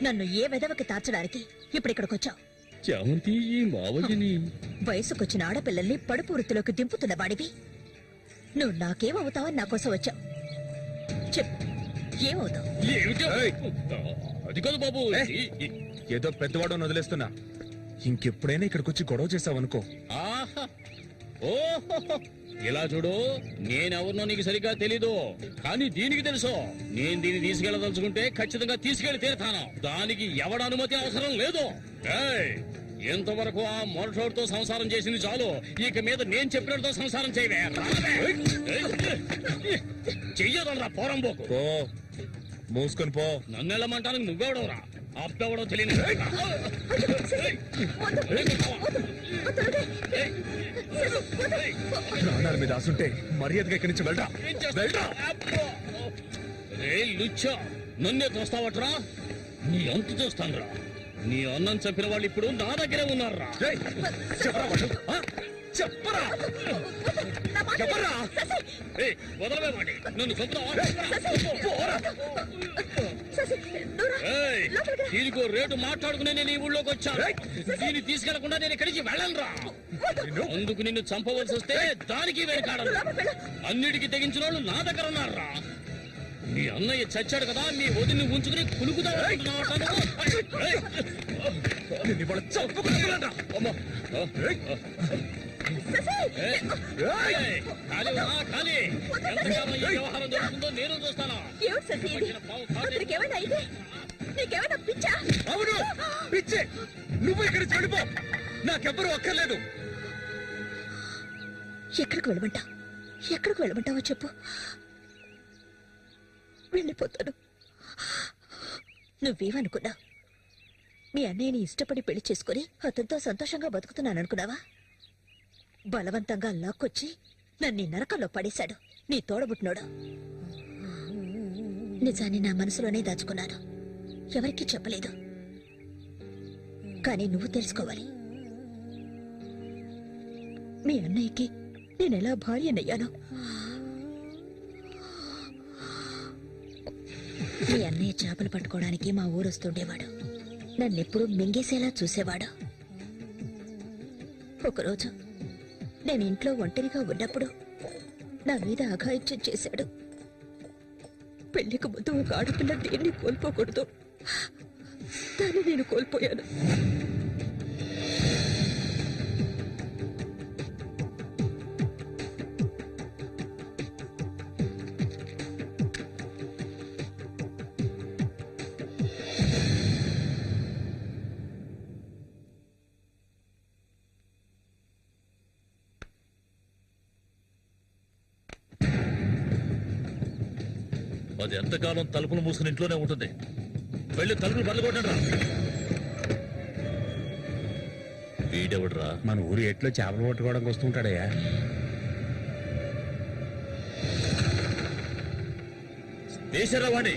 నన్ను ఏ విధవకి తార్చడానికి ఇప్పుడు ఇక్కడికి వచ్చావు? చామంతి, ఈ మావయ్యని వయసుకొచ్చిన ఆడపిల్లల్ని పడుపు వృత్తిలోకి దింపుతున్న వాడివి నువ్వు నాకేమవుతావని నా కోసం వచ్చావు. చెప్పు, ఏమవుతావు? అది కాదు బాబు. ఏదో పెద్దవాడు వదిలేస్తున్నా. ఇంకెప్పుడైనా ఇక్కడికి వచ్చి గొడవ చేసావనుకో. ఆహా, ఓహో, ఇలా చూడు, నేనెవరినో నీకు సరిగ్గా తెలీదు, కానీ దీనికి తెలుసు. నేను దీన్ని తీసుకెళ్లదలుచుకుంటే ఖచ్చితంగా తీసుకెళ్లి తీరుతాను. దానికి ఎవడ అనుమతి అవసరం లేదు. ఎంతవరకు ఆ మొరటోడితో సంసారం చేసింది చాలు. ఇక మీద నేను చెప్పినతో సంసారం చేయవే. చెయ్యదరా పోరంబోకు. పో, మూసుకొని పో. నన్ను వెళ్ళమంటానికి నువ్వెవడవరా? అప్పెవడో తెలియదు. ప్రాణాల మీద ఆసుంటే మర్యాదగా ఇక్కడి నుంచి వెళ్ళరా. లుచ్చా, నన్నే తోస్తావట్రా? నీ అంతు చూస్తానురా. నీ అన్నం చంపిన వాళ్ళు ఇప్పుడు నా దగ్గరే ఉన్నారా? చెప్పరా వాళ్ళు? చెప్పరా? చెప్పరా? వదలవే వాడి. నన్ను చంపుతావా? దీనికో రేటు మాట్లాడుకునే నేను ఈ ఊళ్ళోకి వచ్చాను. దీన్ని తీసుకెళ్లకుండా నేను ఇక్కడి నుంచి వెళ్ళనురా. అందుకు నిన్ను చంపవలసి వస్తే దానికి వెనకాడను. అన్నిటికీ తెగించిన వాళ్ళు నా దగ్గర ఉన్నారా? మీ అన్నయ్య చచ్చాడు కదా, మీ వదిని ఉంచుకుని కులుకుతావు. వ్యవహారం జరుగుతుందో నేను చూస్తాను. అవును, పిచ్చే. నువ్వు ఇక్కడి నుంచి వెళ్ళిపో. నాకెవ్వరూ అక్కర్లేదు. ఎక్కడికి వెళ్ళమంటావు? ఎక్కడికి వెళ్ళమంటావో చెప్పు, వెళ్ళిపోతాను. నువ్వేమనుకున్నావు? మీ అన్నయ్యని ఇష్టపడి పెళ్లి చేసుకుని అతనితో సంతోషంగా బతుకుతున్నాను అనుకున్నావా? బలవంతంగా లాక్కొచ్చి నన్ను నరకంలో పడేశాడు నీ తోడబుట్టినోడు. నిజాన్ని నా మనసులోనే దాచుకున్నాను, ఎవరికీ చెప్పలేదు. కానీ నువ్వు తెలుసుకోవాలి, మీ అన్నయ్యకి నేనెలా భార్యనయ్యానో. మీ అన్నయ్య చేపలు పట్టుకోవడానికి మా ఊరొస్తుండేవాడు. నన్నెప్పుడు మింగేసేలా చూసేవాడు. ఒకరోజు నేను ఇంట్లో ఒంటరిగా ఉన్నప్పుడు నా మీద అఘాయిత్యం చేశాడు. పెళ్లికి ముందు ఒక ఆడపిల్ల దేన్ని కోల్పోకూడదు, దాన్ని నేను కోల్పోయాను. అది ఎంతకాలం తలుపులు మూసుకుని ఇంట్లోనే ఉంటుంది. వెళ్ళి తలుపులు పడగొట్టండి రా. వీడెవడరా? మన ఊరు ఎట్లో చేపలు పట్టుకోవడానికి వస్తుంటాడయ్యా. దేశరా వాణి.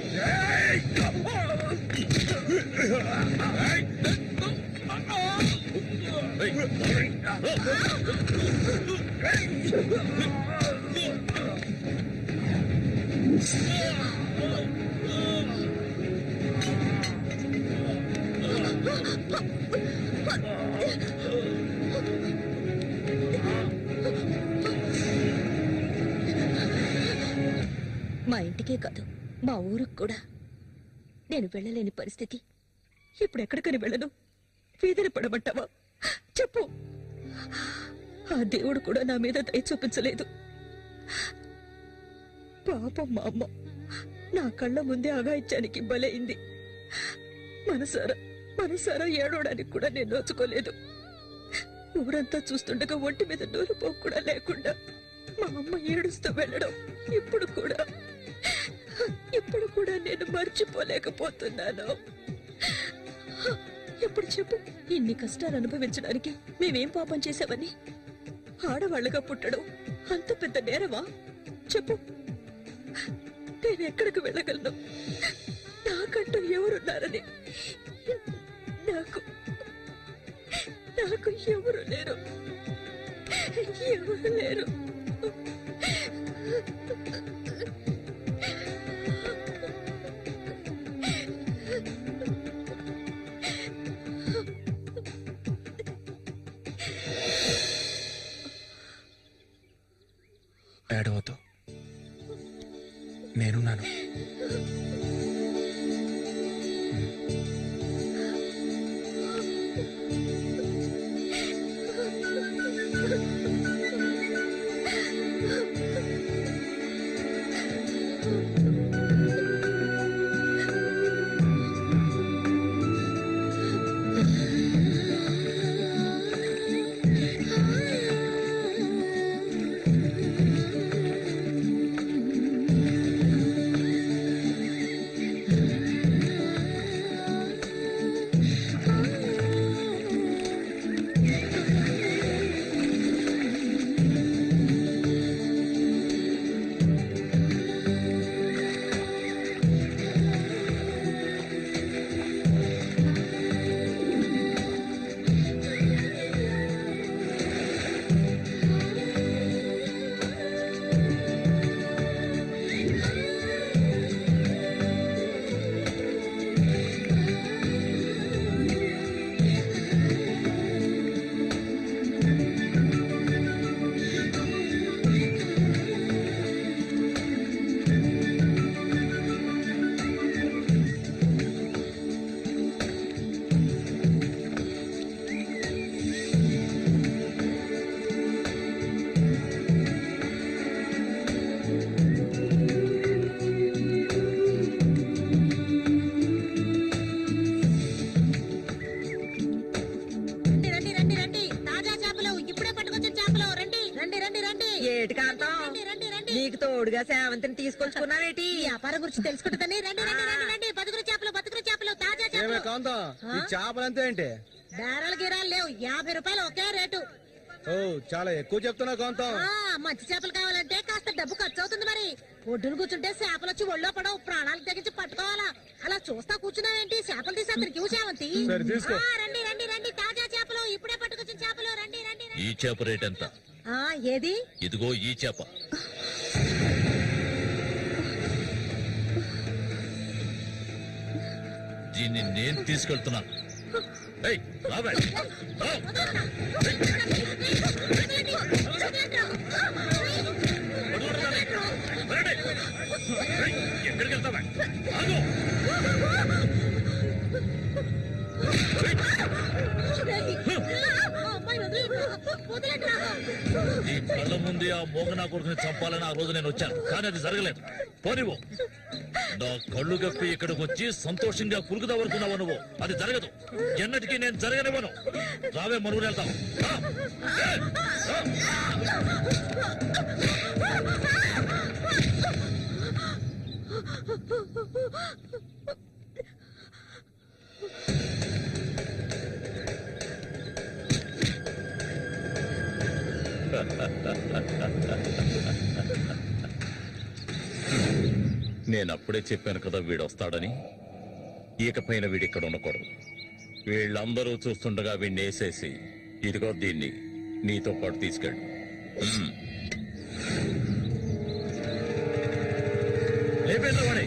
మా ఇంటికే కాదు, మా ఊరికి కూడా నేను వెళ్ళలేని పరిస్థితి. ఇప్పుడు ఎక్కడికని వెళ్ళను? వీధిని పడమంటావా? చెప్పు. ఆ దేవుడు కూడా నా మీద దయ చూపించలేదు. పాపం మా అమ్మ నా కళ్ళ ముందే అఘాయిత్యానికి బలైంది. మనసారా ఏడవడానికి కూడా నేను నోచుకోలేదు. ఊరంతా చూస్తుండగా ఒంటి మీద నూలుపోకు కూడా లేకుండా మా అమ్మ ఏడుస్తూ వెళ్ళడం ఇప్పుడు కూడా నేను మర్చిపోలేకపోతున్నాను. ఎప్పుడు చెప్పు, ఇన్ని కష్టాలు అనుభవించడానికి మేమేం పాపం చేసావని? ఆడవాళ్ళుగా పుట్టడం అంత పెద్ద నేరమా? చెప్పు, నేను ఎక్కడికి వెళ్ళగలను? నాకంటూ ఎవరున్నారని? నాకు నాకు ఎవరు లేరు, ఎవరు లేరు. ఏడవద్దు, నేనున్నాను. నీకు తోడుగా సేవంతిని తీసుకొచ్చుకున్నావేటి? వ్యాపారం గురించి తెలుసుకుంటుందని. రండి రండి రండి రండి, బతుకులు చేపలు తాజా చేపలు. కాంతం, ఈ చేపలు అంతే ఏంటి? బేరాలు గీరాలు లేవు, 50 రూపాయలు ఒకే రేటు. ఓ, చాలా ఎక్కువ చెప్తున్నా కాంతం. మంచి చేపలు కావాలంటే కాస్త డబ్బు ఖర్చు అవుతుంది. మరి ఒడ్డును కూర్చుంటే చేపలు వచ్చి ఒళ్ళో పడవు, ప్రాణాలు తెగించి పట్టుకోవాలా. అలా చూస్తా కూర్చున్నావేంటి? చేపలు తీసి అతనికి సేవంతి. రండి రండి రండి, తాజా చేపలు, ఇప్పుడే పట్టుకొచ్చిన చేపలు. రండి రండి. ఈ చేప రేట్ ఎంత? ఏది? ఇదిగో ఈ చేప. దీన్ని నేను తీసుకెళ్తున్నాను. ఏయ్, రావే. రా. ఎక్కడికి వెళ్తావా? ఆగు. నీ కళ్ళ ముందు ఆ మోగనా కొడుకుని చంపాలని ఆ రోజు నేను వచ్చాను, కానీ అది జరగలేదు. పోనివ్వు. నా కళ్ళు కప్పి ఇక్కడికి వచ్చి సంతోషంగా కురుకుదా వరకున్నావు నువ్వు. అది జరగదు, ఎన్నటికీ నేను జరగనివ్వను. రావే, మరుగురు వెళ్తాం. నేనప్పుడే చెప్పాను కదా వీడు వస్తాడని. ఇకపైన వీడిక్కడ ఉండకూడదు. వీళ్ళందరూ చూస్తుండగా వీడిని వేసేసి ఇదిగో దీన్ని నీతో పాటు తీసుకెళ్ళు. లేపేద్దాం వాడి.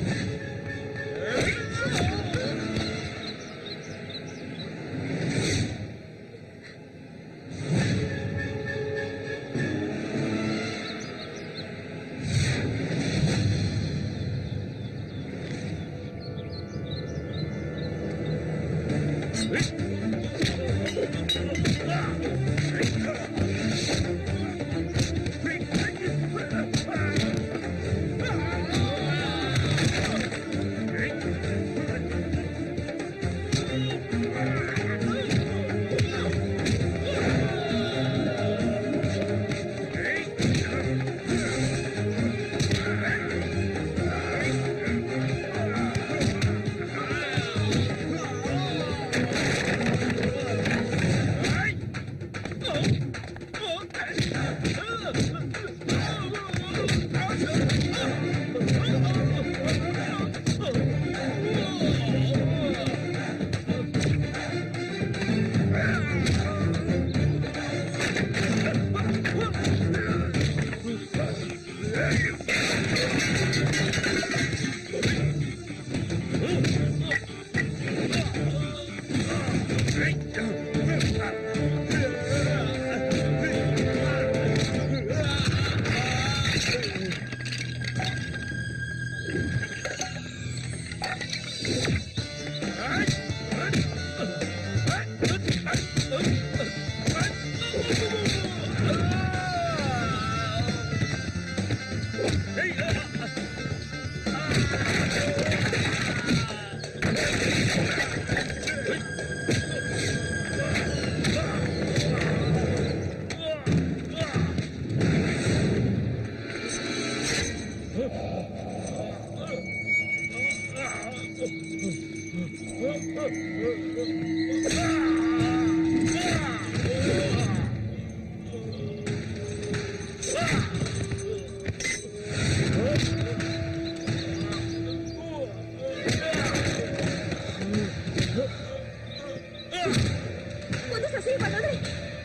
ముందు శశి పదండి.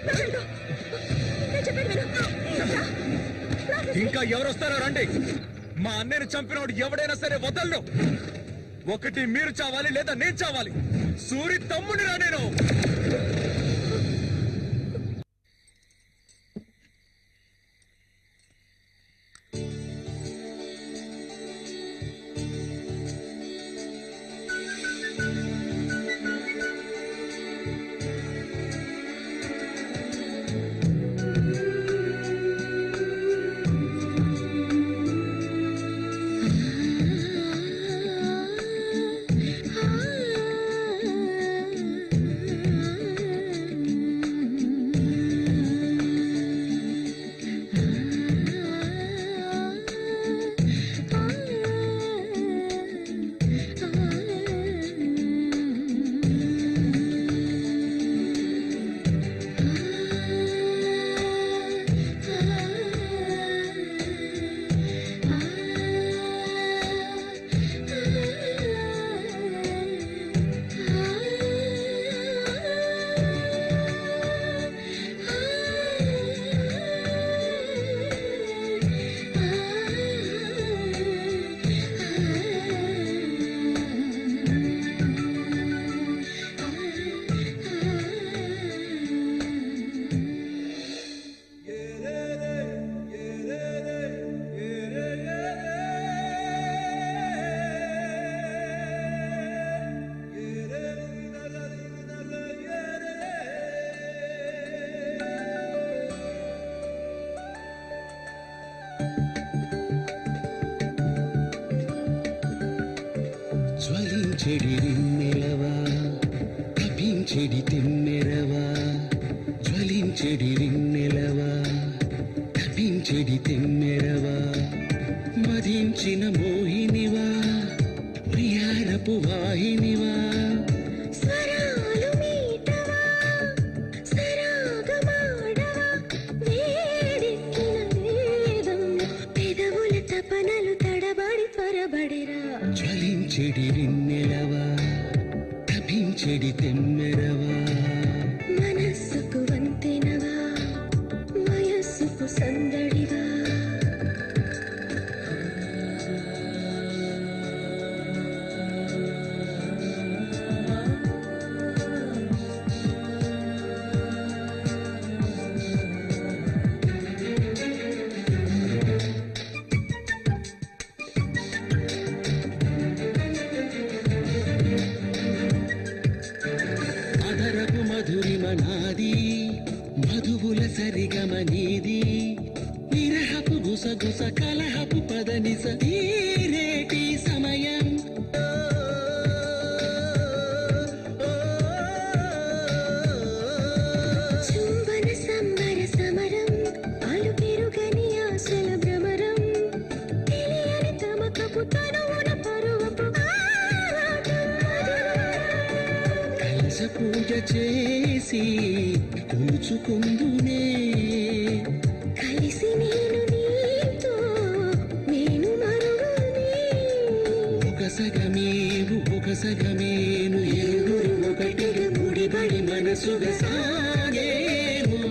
నా వెంట. నేను చెప్పేది విను. ఇంకా ఎవరు వస్తారో రండి. మా అన్నయ్యను చంపినోడు ఎవడైనా సరే వదలను. ఒకటి మీరు చావాలి లేదా నేను చావాలి. సూరి తమ్ముడిరా నేను. జ్వలించెడి రిన్నెలవా, తపించెడి తెమ్మెరవా. జ్వలించెడి రిన్నెలవా, తపించెడి తెమ్మెరవా. మదించిన మోహినివా, ప్రియారపు వాహినివా. జ్వలించెడి రిన్నెలవా, తపించెడి తెమ్మెరవా. మనస్సుకు వంతెనవా, వయస్సుకు సందడివా. అదరపు మధురిమ నాది, మధువుల సరిగమ నీది. విరహపు గుసగుస కలహపు పదనిస తీరేటి సమయం. చుంబన సంబర సమరం, అలు పెరుగని ఆశల భ్రమరం. తెలియని తమకపు తనువున పరువపు ఆరాటం. కలశ పూజ చేసి కూచుకుందునే. కలిసి నేను నీతో, నేను మరువనే. ఒక సగమేవు ఒక సగమేను, ఎరుగురు ఒకటిగా ముడిబడి మనసుగా సాగేమో.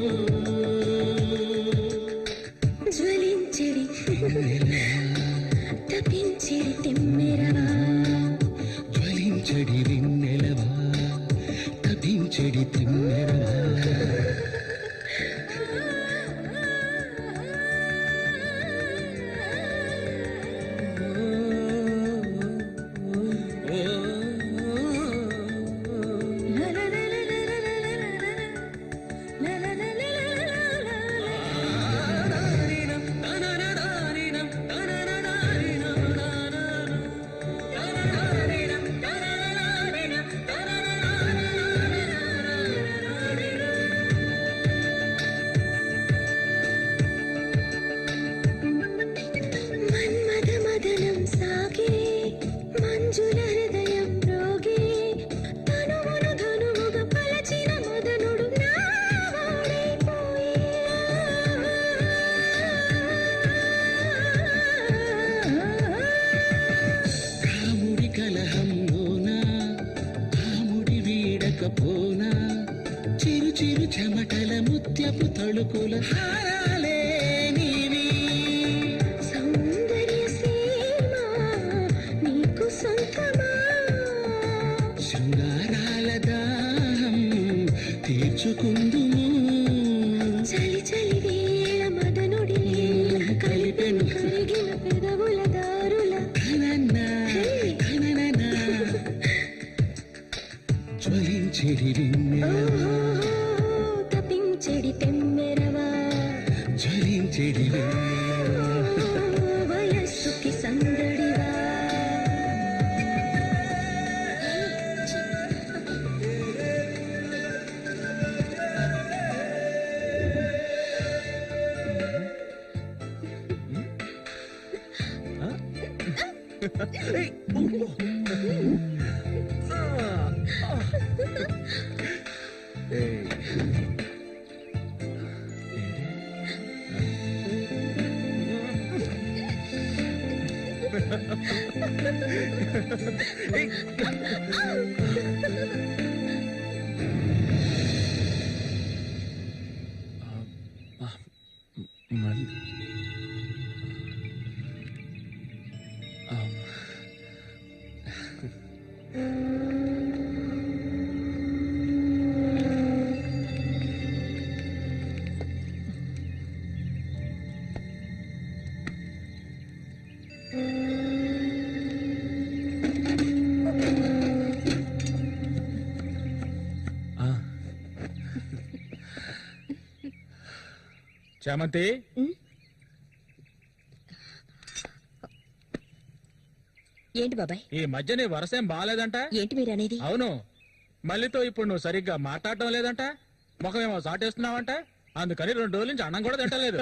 జ్వలించెడి తపించెడి తెమ్మెరవా. జ్వలించెడి రిన్నెలవా, తపించెడి చెడి తిమ్మెరవా మన్మథ మదనం సాగే మంజుల హృదయం రోగే తనువును ధనువుగా పలచిన మదనుడు నా కాముడి కలహంలోనా కాముడి వీడకపోనా చిరు చిరు చెమటల ముత్యపు తళుకుల హారాలే నీవి సౌందర్య సీమ నీకు సొంతమా శృంగారాల దాహం తీర్చుకుందుము చలి చలి వేళ మదనుడి కలిపెను కరిగిన పెదవుల దారుల ధనన్నా, ధనననా. జ్వలించెడి వెన్నెలవా, తపించెడి తెమ్మెరవా జ్వలించెడి వెన్నెలవా. వయస్సుకి సందడివా చామంతి ఏంటి బాబాయ్? ఈ మధ్య నీ వరసేం బాగాలేదంట. ఏంటి మీరు అనేది? అవును, మళ్ళీతో ఇప్పుడు నువ్వు సరిగ్గా మాట్లాడటం లేదంట, ముఖమేమో సాటేస్తున్నావంట, అందుకని 2 రోజుల నుంచి అన్నం కూడా తింటలేదు.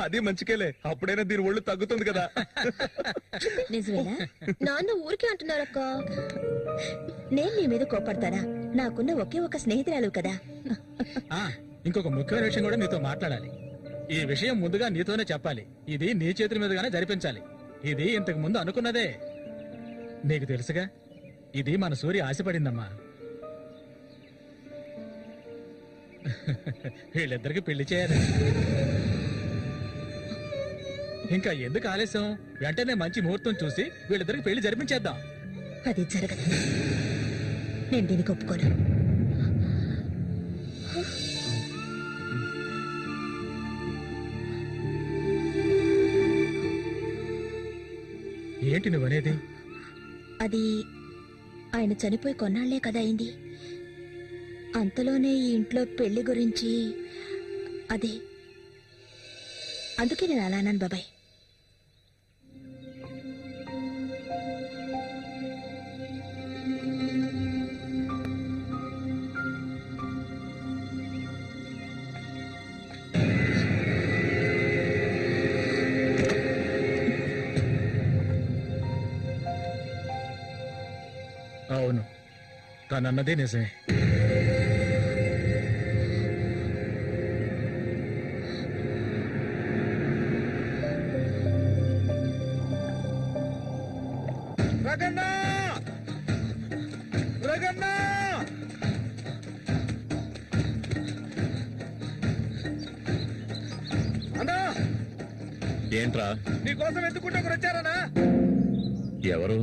అది మంచికేలే, అప్పుడైనా దీని ఒళ్ళు తగ్గుతుంది కదా. నిజమేనా? నాన్న ఊరికే అంటున్నారక్క. నేను నీ మీద కోపడతానా? నాకున్న ఒకే ఒక స్నేహితురాలు కదా. ఆ, ఇంకొక ముఖ్యమైన విషయం కూడా నీతో మాట్లాడాలి. ఈ విషయం ముందుగా నీతోనే చెప్పాలి. ఇది నీ చేతుల మీదుగానే జరిపించాలి. ఇది ఇంతకు ముందు అనుకున్నదే. నీకు తెలుసుగా, ఇది మన సూర్య ఆశపడిందమ్మా. వీళ్ళిద్దరికి పెళ్లి చేయాలి. ఇంకా ఎందుకు ఆలస్యం? వెంటనే మంచి ముహూర్తం చూసి వీళ్ళిద్దరికి పెళ్లి జరిపించేద్దాం. అది జరగదు. నేను దీనికి ఒప్పుకోను. ఏంటి నువ్వనేది? అది ఆయన చనిపోయి కొన్నాళ్లే కదా అయింది. అంతలోనే ఈ ఇంట్లో పెళ్లి గురించి అదే, అందుకే నేను అలా అన్నాను బాబాయ్. అవును, తనన్నదే నిజమే. రగన్నా, రగన్నా, అన్నా, ఏంట్రా? నీకోసం ఎత్తుకుంటే ఒకరు వచ్చారనా? ఎవరు?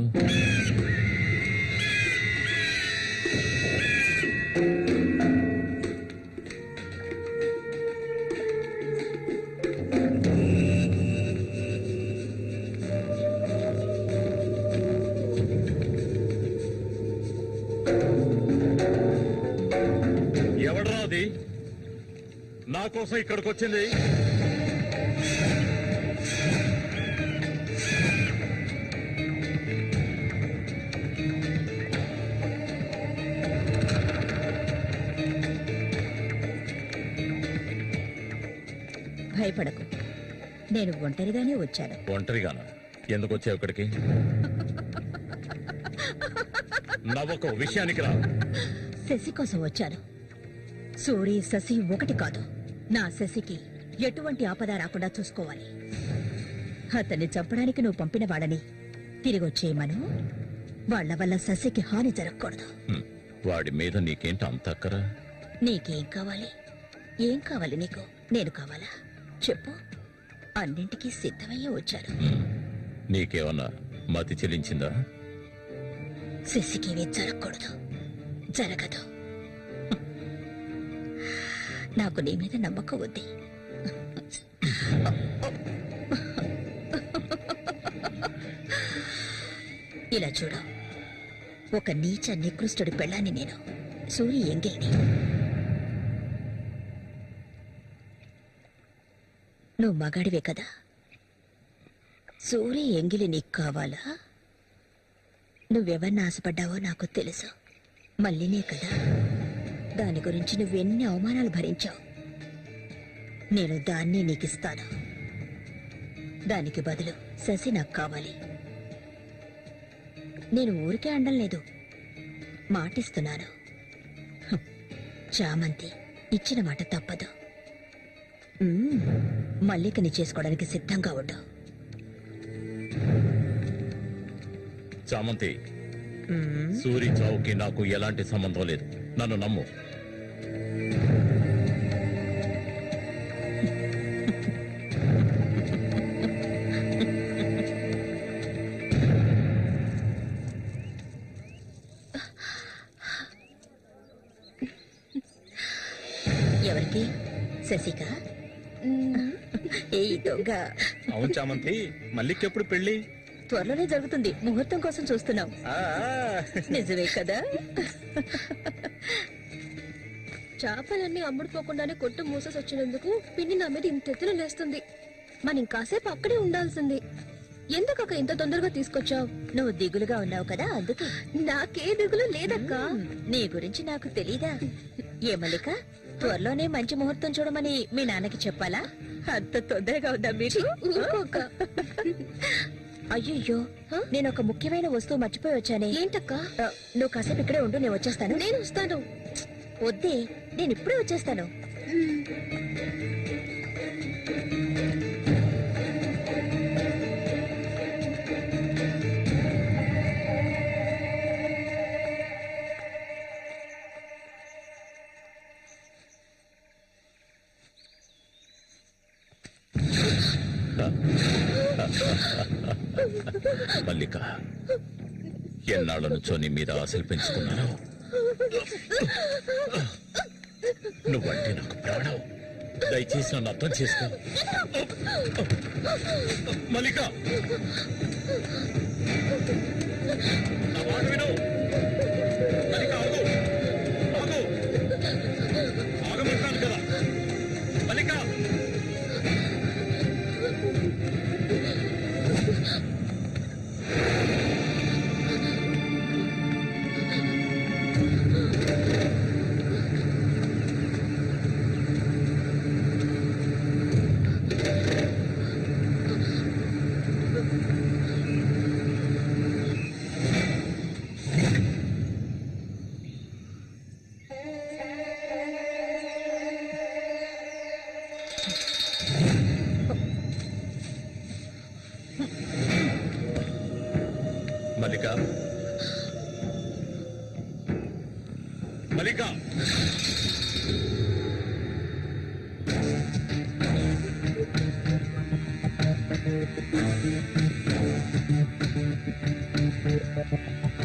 నా కోసం ఇక్కడికి వచ్చింది? భయపడకు, నేను ఒంటరిగానే వచ్చాను. ఒంటరిగానా? ఎందుకు వచ్చావు ఇక్కడికి? నవ్వకు, విషయానికి రా. శశి కోసం వచ్చాను. సూరి శశి ఒకటి కాదు. నా శశికి ఎటువంటి ఆపద రాకుండా చూసుకోవాలి. అతన్ని చంపడానికి నువ్వు పంపిన వాడని తిరిగి వచ్చేయమను. వాళ్ల వల్ల శశికి హాని జరగకూడదు. వాడి మీద నీకేంటి అంత అక్కరా? నీకేం కావాలి? ఏం కావాలి నీకు? నేను కావాలా? చెప్పు. అన్నింటికీ సిద్ధమయ్యే వచ్చాను. నీకేమన్నా మతి చెల్లించిందా? శశికి జరగకూడదు, జరగదు. నాకు నీ మీద నమ్మకం ఉంది. ఇలా చూడు, ఒక నీచ నికృష్టుడి పెళ్ళాన్ని నేను, సూరి ఎంగిల్ని. నువ్వు మగాడివే కదా? సూరి ఎంగిలి నీకు కావాలా? నువ్వెవరిని ఆశపడ్డావో నాకు తెలుసు. మళ్ళీనే కదా. దాని గురించి నువ్వెన్ని అవమానాలు భరించావు. నేను దాన్ని నీకిస్తాను. దానికి బదులు శశి నాకు కావాలి. నేను ఊరికే అండం లేదు, మాటిస్తున్నాను. చామంతి ఇచ్చిన మాట తప్పదు. మల్లికని చేసుకోవడానికి సిద్ధంగా ఉండు. చామంతి, సూరి చావుకి నాకు ఎలాంటి సంబంధం లేదు. నన్ను నమ్ము. ఎవరికి? శశిక? ఏ దొంగ! అవును చామంతి, మల్లికెప్పుడు పెళ్లి? త్వరలోనే జరుగుతుంది. ముహూర్తం కోసం చూస్తున్నాం. నిజమే కదా? చేపలన్నీ అమ్ముడుపోకుండానే కొట్టు మూసేసి వచ్చినందుకు పిన్ని నా మీద ఇంత ఎత్తున లేస్తుంది. మనం కాసేపు అక్కడే ఉండాల్సింది. ఎందుకు అక్క ఇంత తొందరగా తీసుకొచ్చావు? నువ్వు దిగులుగా ఉన్నావు కదా, అందుకే. నాకే దిగులు లేదక్క. నీ గురించి నాకు తెలీదా? ఏ మల్లిక, త్వరలోనే మంచి ముహూర్తం చూడమని మీ నాన్నకి చెప్పాలా? అంత తొందరగా ఉందా మీకు? అయ్యయ్యో, నేను ఒక ముఖ్యమైన వస్తువు మర్చిపోయి వచ్చానే. ఏంటక్క? నువ్వు కాసేపు ఇక్కడే ఉండు, నేను వచ్చేస్తాను. నేను వస్తాను. వద్దే, నేను ఇప్పుడే వచ్చేస్తాను. మల్లిక, ఎన్నాళ్ళ నుంచో నీ మీద ఆశలు పెంచుకున్నాను. నువ్వంటే నాకు ప్రాణం. దయచేసి నన్ను అర్థం చేసుకో. మల్లిక, నా మాట విను. మల్లిక, ఆగు, ఆగు, ఆగమంటాను కదా. మల్లిక, మల్లిక, మల్లిక,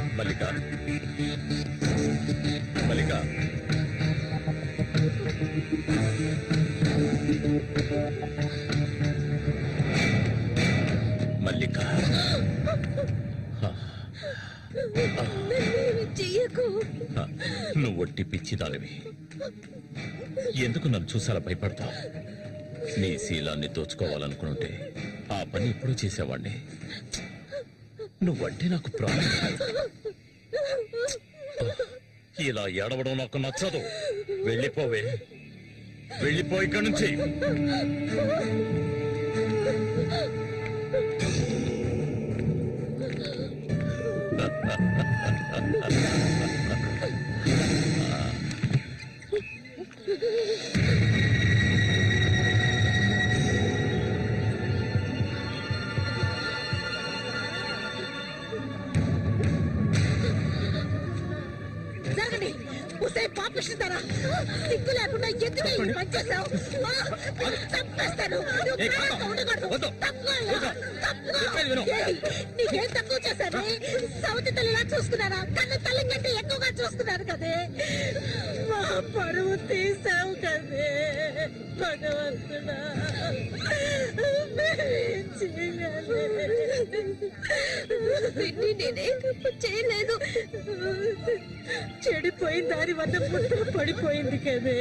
మల్లిక, మల్లిక, మల్లిక, చెయ్యకు. నువ్వు ఒట్టి పిచ్చిదానివి. ఎందుకు నన్ను చూసాలా భయపడతా? నీ శీలాన్ని దోచుకోవాలనుకుంటే ఆ పని ఎప్పుడూ చేసేవాణ్ణి. నువ్వంటే నాకు ప్రాణం. ఇలా ఏడవడం నాకు నచ్చదు. వెళ్ళిపోవే, వెళ్ళిపో ఇక్కడి నుంచి. జరగండి. ఉసే పాపిస్తారా? సిగ్గు లేకుండా ఎందుకు ఈ పని చేశావు? తప్పేస్తాను. నువ్వు ప్రాణంగా ఉండకూడదు. తప్పుకోయ్యా, తప్పుకో. ఏయ్, నీకేం తక్కువ చేశాను? సౌతి తల్లిలా చూసుకున్నారా? కన్ను తల్లి కంటే ఎక్కువగా చూసుకున్నారు కదే. మా పరువు తీసావు కదే భగవంతుడా. మేమేం చేయలేదు. నేనే తప్పు చేయలేదు. చెడిపోయిన దాని వల్ల పుట్టు పడిపోయింది కదే.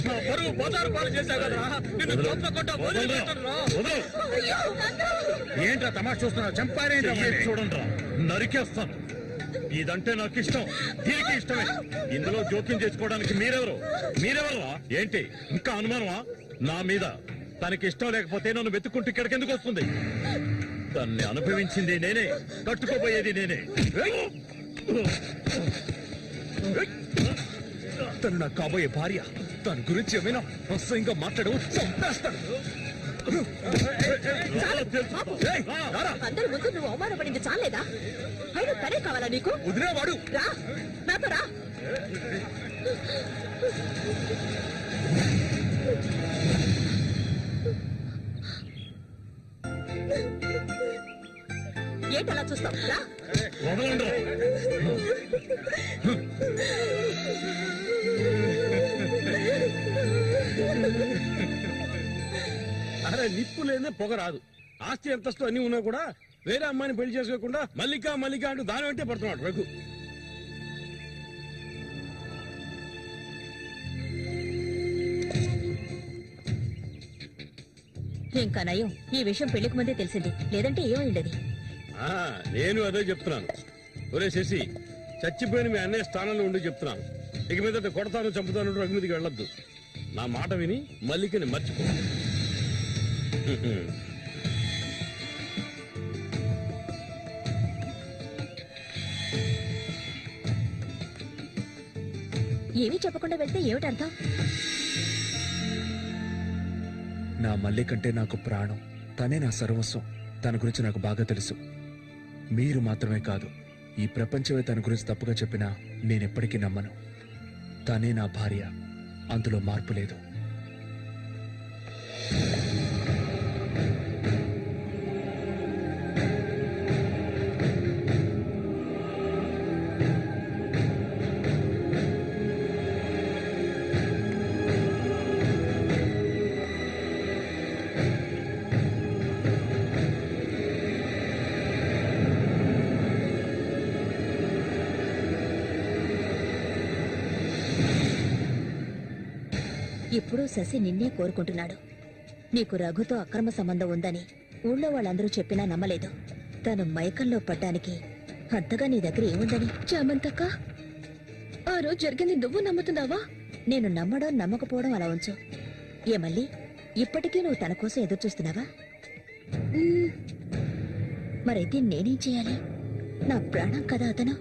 నా పరువు బజారు పాలు చేశావు కదరా. నిన్ను చంపకుండా వదిలిపెట్టనురా. అయ్యో, నన్ను! ఏంట్రా తమాషా చూస్తున్నావు? చంపారేంట్రా? చూడండి, నరికేస్తాను. ఇదంటే నాకు ఇష్టం, దీనికి ఇష్టమే. ఇందులో జోక్యం చేసుకోవడానికి మీరెవరా? ఏంటి ఇంకా అనుమానమా నా మీద? తనకి ఇష్టం లేకపోతే నన్ను వెతుక్కుంటూ ఇక్కడికి ఎందుకు వస్తుంది? తన్ని అనుభవించింది నేనే, కట్టుకోబోయేది నేనే. తను నా కాబోయే భార్య. తన గురించి ఏమైనా అసహ్యంగా మాట్లాడు, చంపేస్తాడు. ఏయ్, రారా. అందరి ముందు నువ్వు అవమానపడింది చాలేదా? అయినా తనే కావాలా నీకు? వదిలేవాడు. రా, నాతో రా. ఏంటలా చూస్తావు? రా. వదలండి. అరే నిప్పు లేదే పొగ రాదు. ఆస్తి అంతస్తు అన్ని ఉన్నా కూడా వేరే అమ్మాయిని పెళ్లి చేసుకోకుండా మల్లిక అంటూ దాని వెంటే పడుతున్నాడు రఘు. ఇంకా నయం, ఈ విషయం పెళ్లికి ముందే తెలిసింది. లేదంటే ఏమైండది? నేను అదే చెప్తున్నాను. ఒరే శశి, చచ్చిపోయిన మీ అన్నయ్య స్థానంలో ఉండి చెప్తున్నాను. ఇక మీద కొడతాను చంపుతాను రఘు మీదకి వెళ్ళొద్దు. నా మాట విని మల్లికని మర్చిపో. ఏమీ చెప్పకుండా వెళ్తే ఏమిటర్థం? నా మల్లి కంటే నాకు ప్రాణం. తనే నా సర్వస్వం. తన గురించి నాకు బాగా తెలుసు. మీరు మాత్రమే కాదు, ఈ ప్రపంచమే తన గురించి తప్పుగా చెప్పినా నేనెప్పటికీ నమ్మను. తనే నా భార్య, అందులో మార్పు లేదు. ఇప్పుడు శశి నిన్నే కోరుకుంటున్నాడు. నీకు రఘుతో అక్రమ సంబంధం ఉందని ఊళ్ళో వాళ్ళందరూ చెప్పినా నమ్మలేదు. తను మైకంలో పడ్డానికి అంతగా నీ దగ్గర ఏముందని? చామంతక్క, ఆ రోజు జరిగింది నువ్వు నమ్ముతున్నావా? నేను నమ్మడం నమ్మకపోవడం అలా ఉంచు. ఏ మళ్ళీ ఇప్పటికీ నువ్వు తన కోసం ఎదురు చూస్తున్నావా? మరైతే నేనేం చేయాలి? నా ప్రాణం కదా అతను.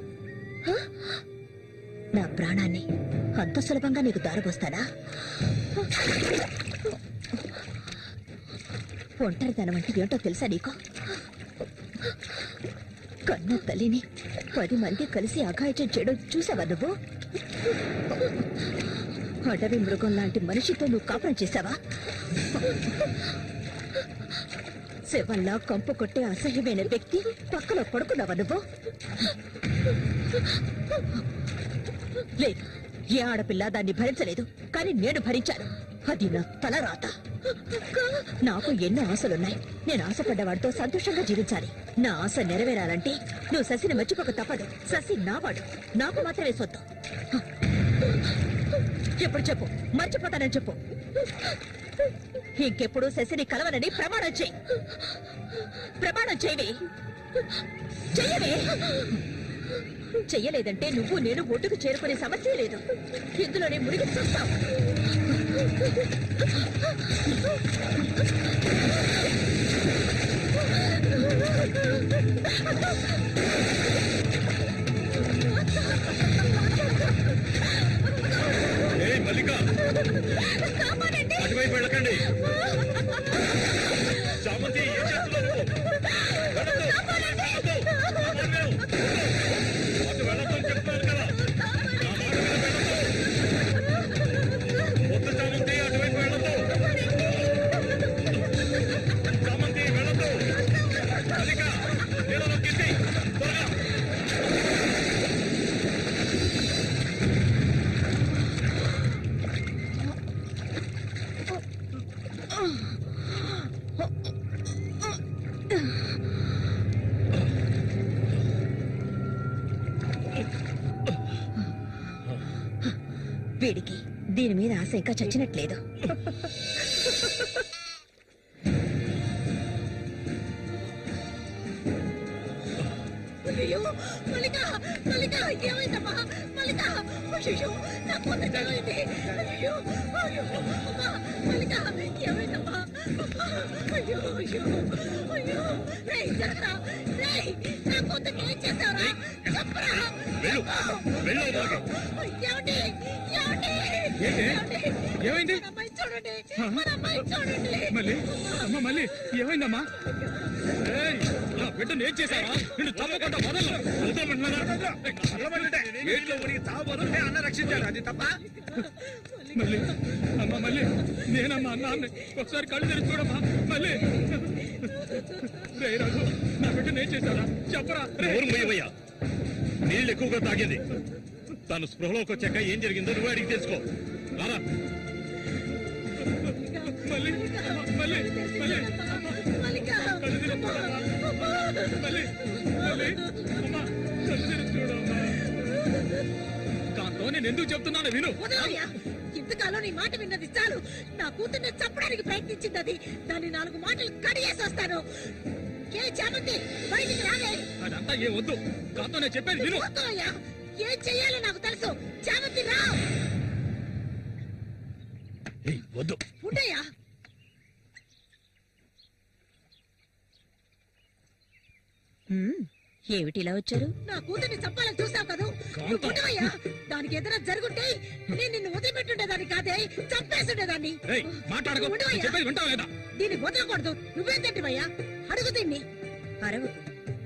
నా ప్రాణాన్ని అంత సులభంగా నీకు దారబోస్తానా? ఒంటరితనం అంటే ఏంటో తెలుసా నీకు? కన్న తల్లిని 10 మంది కలిసి అఘాయిత్యం చేయడం చూసావా నువ్వు? అడవి మృగం లాంటి మనిషితో నువ్వు కాపురం చేశావా? శవంలా కంపు కొట్టే అసహ్యమైన వ్యక్తి పక్కలో పడుకున్నావా నువ్వు? లేదు, ఏ ఆడపిల్ల దాన్ని భరించలేదు కానీ నేను భరించాను. అది నా తలరాత. నాకు ఎన్నో ఆశలున్నాయి. నేను ఆశపడ్డవాడితో సంతోషంగా జీవించాలి. నా ఆశ నెరవేరాలంటే నువ్వు శశిని మర్చిపోక తప్పదు. శశి నావాడు, నాకు మాత్రమే సొత్తు. ఎప్పుడు చెప్పు, మర్చిపోతానని చెప్పు. ఇంకెప్పుడు శశిని కలవనని ప్రమాణం చేయి. ప్రమాణం చేయవే. చెయ్యవే. చెయ్యలేదంటే నువ్వు నేను ఒడ్డుకు చేరుకునే సమస్య లేదు. ఇందులోనే మునిగి చూస్తావు. మల్లిక, అటువైపు వెళ్ళకండి. చామంతి, ఏం చేస్తున్నావు? అటు వెళ్ళొద్దని చెప్తున్నాను కదా. నా మాట వద్దు చామంతి, అటువైపు వెళ్ళొద్దు. చామంతి వెళ్ళొద్దు. మల్లిక, నీళ్ళలో కింది త్వరగా. వీడికి దీని మీద ఆశ ఇంకా చచ్చినట్లేదు. అయ్యో మల్లిక, మల్లిక ఏమైందమ్మా? మల్లిక, అయ్యో నా పొద్దు ఏమైంది? అయ్యో అయ్యో అమ్మా, మల్లిక ఏమైందమ్మా? అయ్యో అయ్యో అయ్యో, రేయ్ జరగరా, రేయ్ నా పొద్దుకి ఏం చేస్తావురా? చెప్పరా. ఏమండి? ఏమండి? ఏమైంది? మన అమ్మాయి చూడండి, మన అమ్మాయి చూడండి. మళ్ళీ అమ్మ, మళ్ళీ ఏమైందమ్మా? నా బిడ్డను ఏం చేశారా? నిన్ను తప్పకుండా అన్న రక్షించాడు. అది తప్ప. మళ్ళీ అమ్మ, మళ్ళీ నేనమ్మా అన్నాన్ని ఒకసారి కళ్ళు తెరిచి చూడమ్మా. మళ్ళీ రే రాజు, నా బిడ్డను ఏం చేశారా? చెప్పరా. నోరుమయ్యవయ్యా, నీళ్ళు ఎక్కువగా తాగింది. తను స్పృహలోకి వచ్చాక ఏం జరిగిందో నువ్వు అడిగి తెలుసుకో. రారా. మళ్ళీ మళ్ళీ మళ్ళీ మల్లిక, కళ్ళు తెరిచి చూడమ్మా. మళ్ళీ మళ్ళీ అమ్మా, కళ్ళు తెరిచి చూడమ్మా. కాంతో నేను ఎందుకు చెప్తున్నాను విను. వదలయ్యా. ఇంతకాలం నీ మాట విన్నది చాలు. నా కూతుర్ని చంపడానికి ప్రయత్నించింది అది. దాన్ని 4 మాటలు కడిగేసి వస్తాను. ఏ చామంతి, బయటికి రాలే. అదంతా ఏం వద్దు. కాంతో నేను చెప్పేది విను. వద్దయ్యా, ఏం చెయ్యాలో నాకు తెలుసు. చామంతి రా. వద్దు. ఉండయ్యా. ఏమిటిలా వచ్చారు? నా కూతుర్ని చంపాలని చూసావు కదా. ఉండవయ్యా. దానికి ఏదైనా జరుగుంటే నేను నిన్ను వదిలిపెట్టుండేదాన్ని కాదే, చంపేస్తుండేదాన్ని. మాట్లాడుకో. దీన్ని వదలకూడదు. నువ్వేం తింటివయ్యా? అడుగు దీన్ని. అరవకు.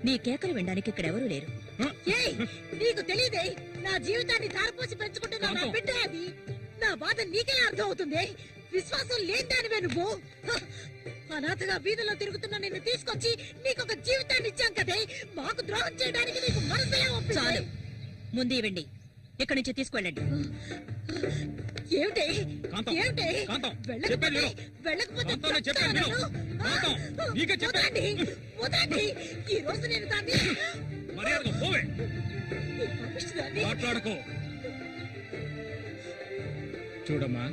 నీ కేకలు వినడానికి ఇక్కడెవరూ లేరు. ఏయ్, నీకు తెలియదే, నా జీవితాన్ని ధారపోసి పెంచుకుంటున్నా నా బిడ్డ అది. నా బాధ నీకెలా అర్థం అవుతుంది? విశ్వాసం లేదానివే నువ్వు. అనాథగా వీధిలో తిరుగుతున్న నిన్ను తీసుకొచ్చి నీకొక జీవితాన్ని ఇచ్చాం కదే. మాకు ద్రోహం చేయడానికి నీకు మనసులే ఒప్పించాలి. ముందు ఇవ్వండి, ఇక్కడి నుంచి తీసుకెళ్ళండి. ఏమిటి ఏమిటి? వెళ్ళకపోతే వదలండి, వదలండి. ఈ రోజు నేను దాన్ని మాట్లాడుకో. చూడమ్మా,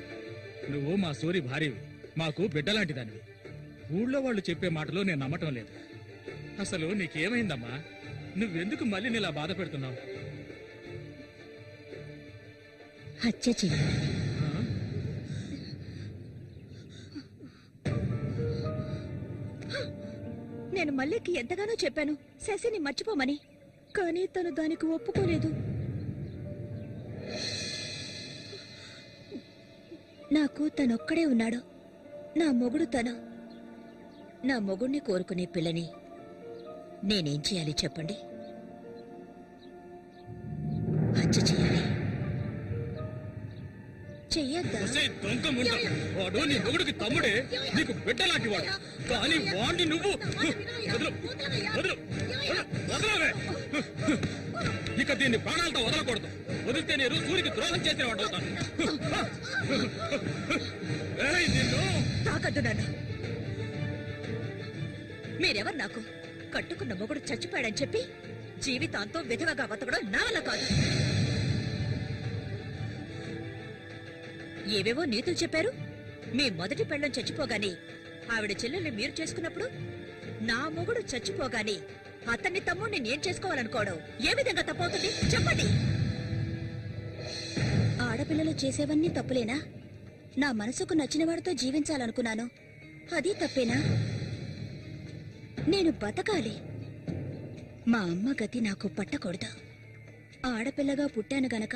నువ్వు మా సూరి భార్యవి, మాకు బిడ్డలాంటి దానివి. ఊళ్ళో వాళ్ళు చెప్పే మాటలు నేను నమ్మటం లేదు. అసలు నీకేమైందమ్మా? నువ్వెందుకు మళ్ళీ నీలా బాధ పెడుతున్నావు? హత్య చెయ్యాలి. నేను మల్లికి ఎంతగానో చెప్పాను శశిని మర్చిపోమని, కానీ తను దానికి ఒప్పుకోలేదు. నాకు తనొక్కడే ఉన్నాడు. నా మొగుడు తను. నా మొగుణ్ణి కోరుకునే పిల్లని నేనేం చేయాలి చెప్పండి? హత్య చేయాలి. చెయ్యొద్దా? వాడు నీ మొగుడికి తమ్ముడే, నీకు బిడ్డలాంటి వాడు. కానీ వాడిని నువ్వు వదలవే. ఇక దీన్ని ప్రాణాలతో వదలకూడదు. వదిలితే నేను సూర్యుడికి ద్రోహం చేసిన వాడు అవుతాను. ఏయ్, నిన్ను తాకద్దు నన్ను. మీరెవరు నాకు? కట్టుకున్న మొగుడు చచ్చిపోయాడని చెప్పి జీవితాంతం విధవగా బతకడం నా వల్ల కాదు. ఏవేవో నీతులు చెప్పారు. మీ మొదటి పెళ్ళం చచ్చిపోగానే ఆవిడ చెల్లెల్ని మీరు చేసుకున్నప్పుడు నా మొగుడు చచ్చిపోగానే అతన్ని తమ్ముడిని నేను చేసుకోవాలనుకోవడం ఏ విధంగా తప్పవుతుంది చెప్పండి. ఆడపిల్లలు చేసేవన్నీ తప్పులేనా? నా మనసుకు నచ్చిన వాడితో జీవించాలనుకున్నాను, అది తప్పేనా? నేను బతకాలి. మా అమ్మ గతి నాకు పట్టకూడదు. ఆడపిల్లగా పుట్టాను గనక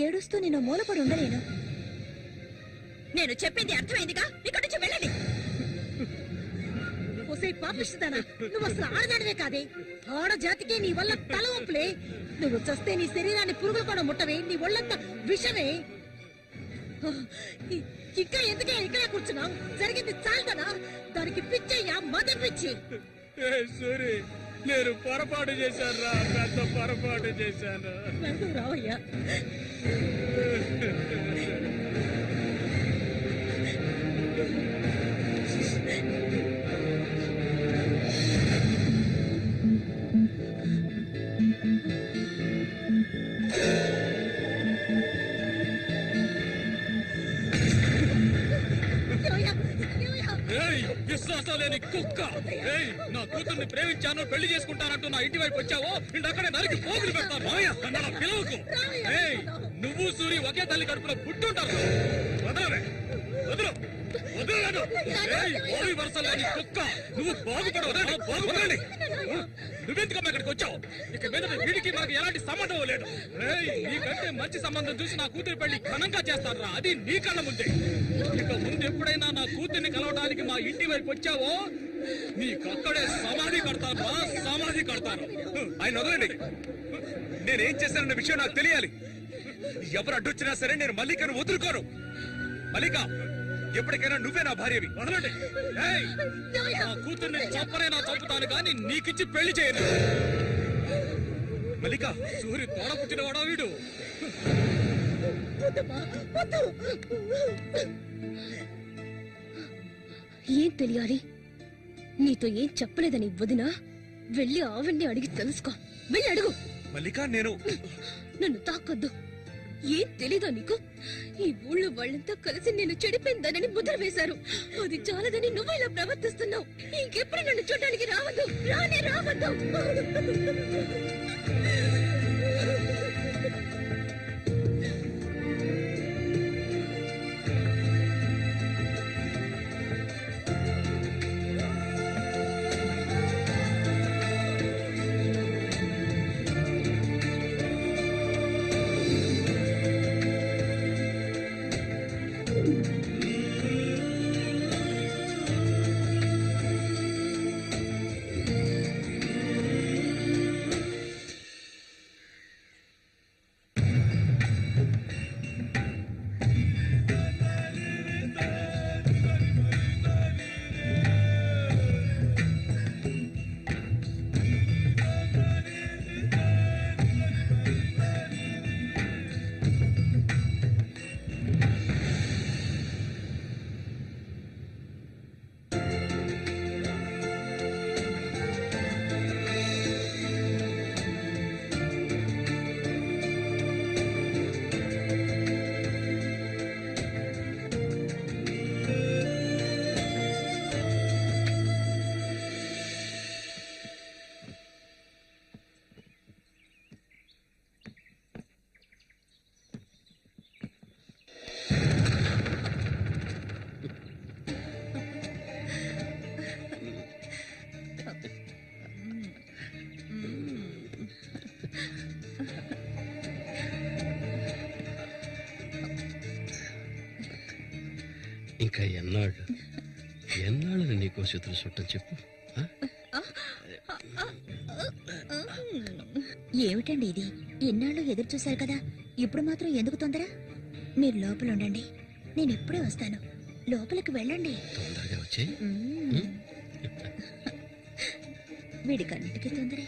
ఏడుస్తూ నేను మూలపడి ఉండలేను. నేను చెప్పింది అర్థమైందిగా, ఇక్కడి నుంచి వెళ్ళండి. ఒసే పాపిస్తుందానా, నువ్వు అసలు ఆడదానివే కాదే. ఆడజాతికి నీ వల్ల తల ఒప్పులే. నువ్వు చస్తే నీ శరీరాన్ని పురుగులు కూడా ముట్టవే, నీ ఒళ్ళంతా విషమే. ఇక్కడ ఎందుకే ఇక్కడే కూర్చున్నావు? జరిగింది చాలుదనా? దానికి పిచ్చయ్యా, మద పిచ్చి. సూరి, నేను పొరపాటు చేశాను రా, పెద్ద పొరపాటు చేశాను. రావయ్యా. విశ్వాసం లేని కుక్క. ఏయ్, నా కూతుర్ని ప్రేమించాను, పెళ్లి చేసుకుంటానంటూ నా ఇంటి వైపు వచ్చావో అక్కడే నరికి పోగులు పెడతాను. పిలవకు. ఏయ్, నువ్వు సూరి ఒకే తల్లి కడుపులో పుట్టుంటారు. వదలవే, వదలు, వదలలేదు. బావి వరుస లేని కుక్క, నువ్వు బాగుపడవు. బాగుపడండి. నువ్వెందుకమ్మా ఇక్కడికి వచ్చావు? ఇక మీద వీడికి నాకు ఎలాంటి సంబంధం లేదు. నీకంటే మంచి సంబంధం చూసి నా కూతురి పెళ్లి ఘనంగా చేస్తాను రా, అది నీ కళ్ళ ముందే. ఇక ముందు ఎప్పుడైనా నా కూతుర్ని కలవడానికి మా ఇంటి వైపు వచ్చావో నీకక్కడే సమాధి కడతాను రా, సమాధి కడతాను. ఆయన వదలండి. నేనేం చేశానన్న విషయం నాకు తెలియాలి. ఎవరు అడ్డొచ్చినా సరే నేను మల్లికను వదులుకోను. మల్లిక, ఎప్పటికైనా నువ్వే నా భార్యవి. వదలండి. నా కూతుర్ని చంపనైనా చంపుతాను కానీ నీకిచ్చి పెళ్లి చేయను. మల్లిక, సూర్యు తోడ పుట్టినవాడా వీడు? ఏం తెలియాలి? నీతో ఏం చెప్పలేదని వదినా, వెళ్ళి ఆవిడ్ని అడిగి తెలుసుకో. వెళ్ళి అడుగు. మల్లిక, నేను నన్ను తాకొద్దు. ఏం తెలీదా నీకు? ఈ ఊళ్ళో వాళ్ళంతా కలిసి నేను చెడిపోయిందనని ముద్ర వేశారు. అది చాలదని నువ్వు ఇలా ప్రవర్తిస్తున్నావు. ఇంకెప్పుడు నన్ను చూడడానికి రావద్దు, రానే రావద్దు. ఇంకా ఎన్నాళ్ళు నీకో చేతులు చుట్టం చెప్పు. ఏమిటండి ఇది? ఎన్నాళ్ళు ఎదురు చూశారు కదా, ఇప్పుడు మాత్రం ఎందుకు తొందర? మీరు లోపల ఉండండి, నేను ఎప్పుడే వస్తాను. లోపలికి వెళ్ళండి. తొందరగా వచ్చే. వీడికన్నిటికీ తొందరే.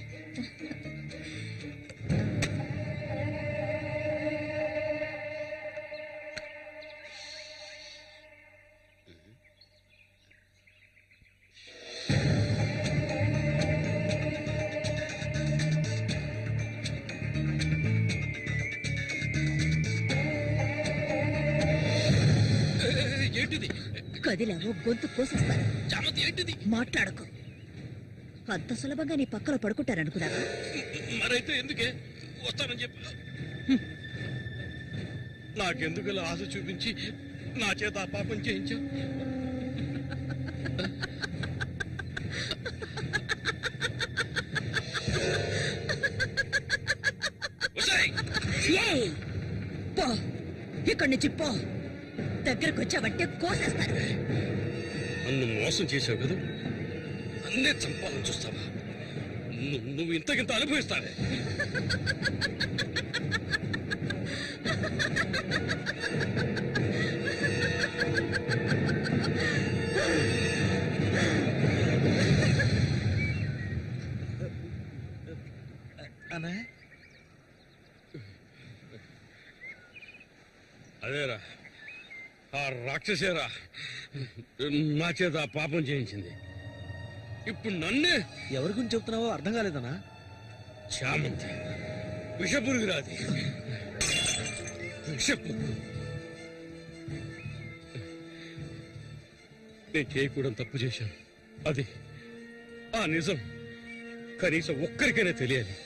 కదిలావో గొంతు కోసేస్తాను. మాట్లాడకు. అంత సులభంగా నీ పక్కలో పడుకుంటారనుకున్నావా? మరైతే ఎందుకే వస్తానని చెప్పి నాకెందుకు ఇలా ఆశ చూపించి నా చేత ఆ పాపం చేయించా? ఏయ్! పో, ఇక్కడి నుంచి పో. దగ్గరకు వచ్చావంటే కోసేస్తాను. నన్ను మోసం చేసావు కదా, అన్నే చంపాలని చూస్తావా? నువ్వు ఇంతకింత అనుభవిస్తావే. అన్నయ్య అదేరా, ఆ రాక్షసేరా నా చేత ఆ పాపం చేయించింది. ఇప్పుడు నన్నే ఎవరి గురించి చెప్తున్నావో అర్థం కాలేదన్నా. చామంతి విషపురుగురాది, విషపు. నేను చేయకూడదు తప్పు చేశాను. అది ఆ నిజం కనీసం ఒక్కరికైనా తెలియాలి.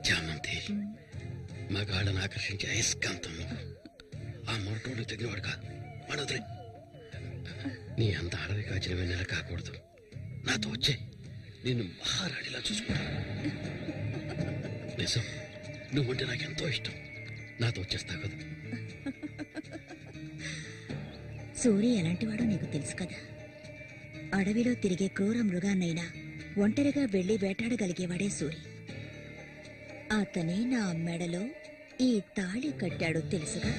చామంతి, మగాళ్ళను ఆకర్షించే అయస్కాంతం నువ్వు. ఆ మొరటోడు తెగినవాడుగా మనదులే. నీ అంత అడవి కాచిన వెన్నెల కాకూడదు. నాతో వచ్చే నిన్ను మహారాణిలా చూసుకుంటా. నిజం, నువ్వంటే నాకెంతో ఇష్టం. నాతో వచ్చేస్తావు కదా. సూరి ఎలాంటివాడో నీకు తెలుసు కదా. అడవిలో తిరిగే క్రూర మృగాన్నైనా ఒంటరిగా వెళ్లి వేటాడగలిగేవాడే సూరి. అతనే నా మెడలో ఈ తాళి కట్టాడు తెలుసుగా.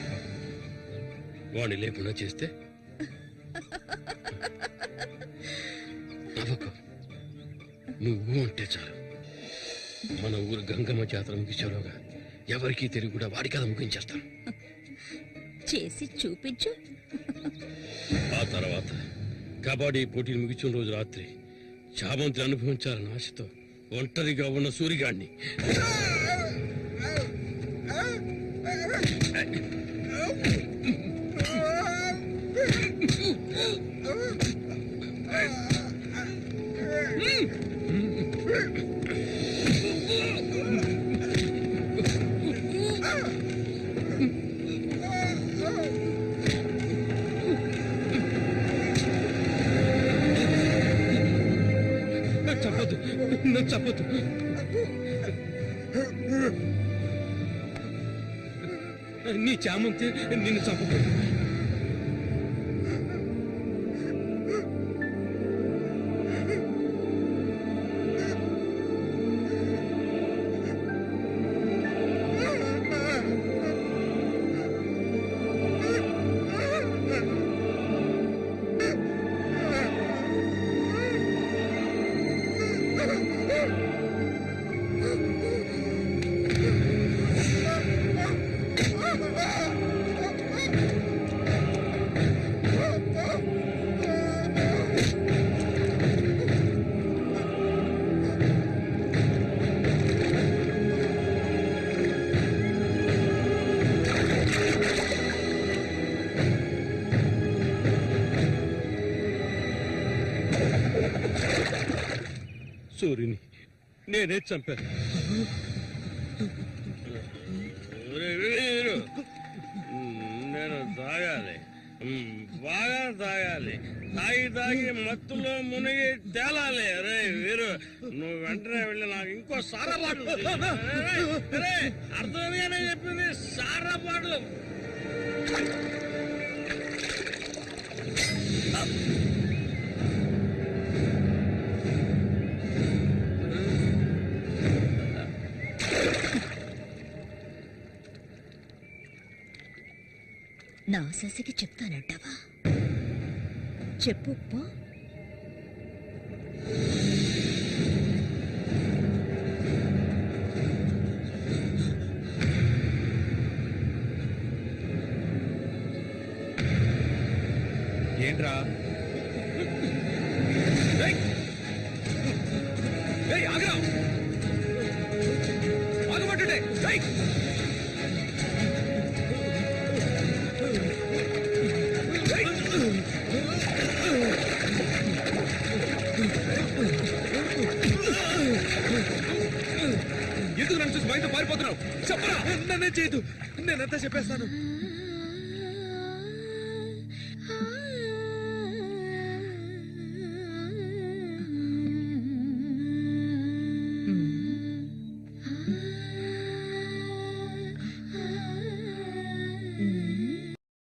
వాణ్ణి లేకుండా చేస్తే నవ్వకు. నువ్వు అంటే చాలు. మన ఊరు గంగమ్మ జాతర ముగించేలోగా ఎవరికీ తెలివి కూడా వాడి కథ ముగించేస్తాను. చేసి చూపించు. ఆ తర్వాత కబడ్డీ పోటీలు ముగించిన రోజు రాత్రి చామంతి అనుభవించాలని ఆశతో ఒంటరిగా ఉన్న సూరిగాడిని చంపొద్దు, నన్ను చంపొద్దు. నీ చామంతి నిన్ను చంపదు. సూర్యుని నేనే చంపాను. నేను తాగాలి, బాగా తాగాలి. తాగి మత్తులో మునిగి తేలాలి. అరే వీరు, నువ్వు వెంటనే వెళ్ళి నాకు ఇంకో సారా బాటలు అర్థంగానే చెప్పింది. సారా బాటలు నా శశికి చెప్తానంటావా? చెప్పు పో. ఏంట్రా ఎందుకు నన్ను చూసి బయట పారిపోతున్నావు చెప్పరా నన్నే చేయదు నేనంతా చెప్పేస్తాను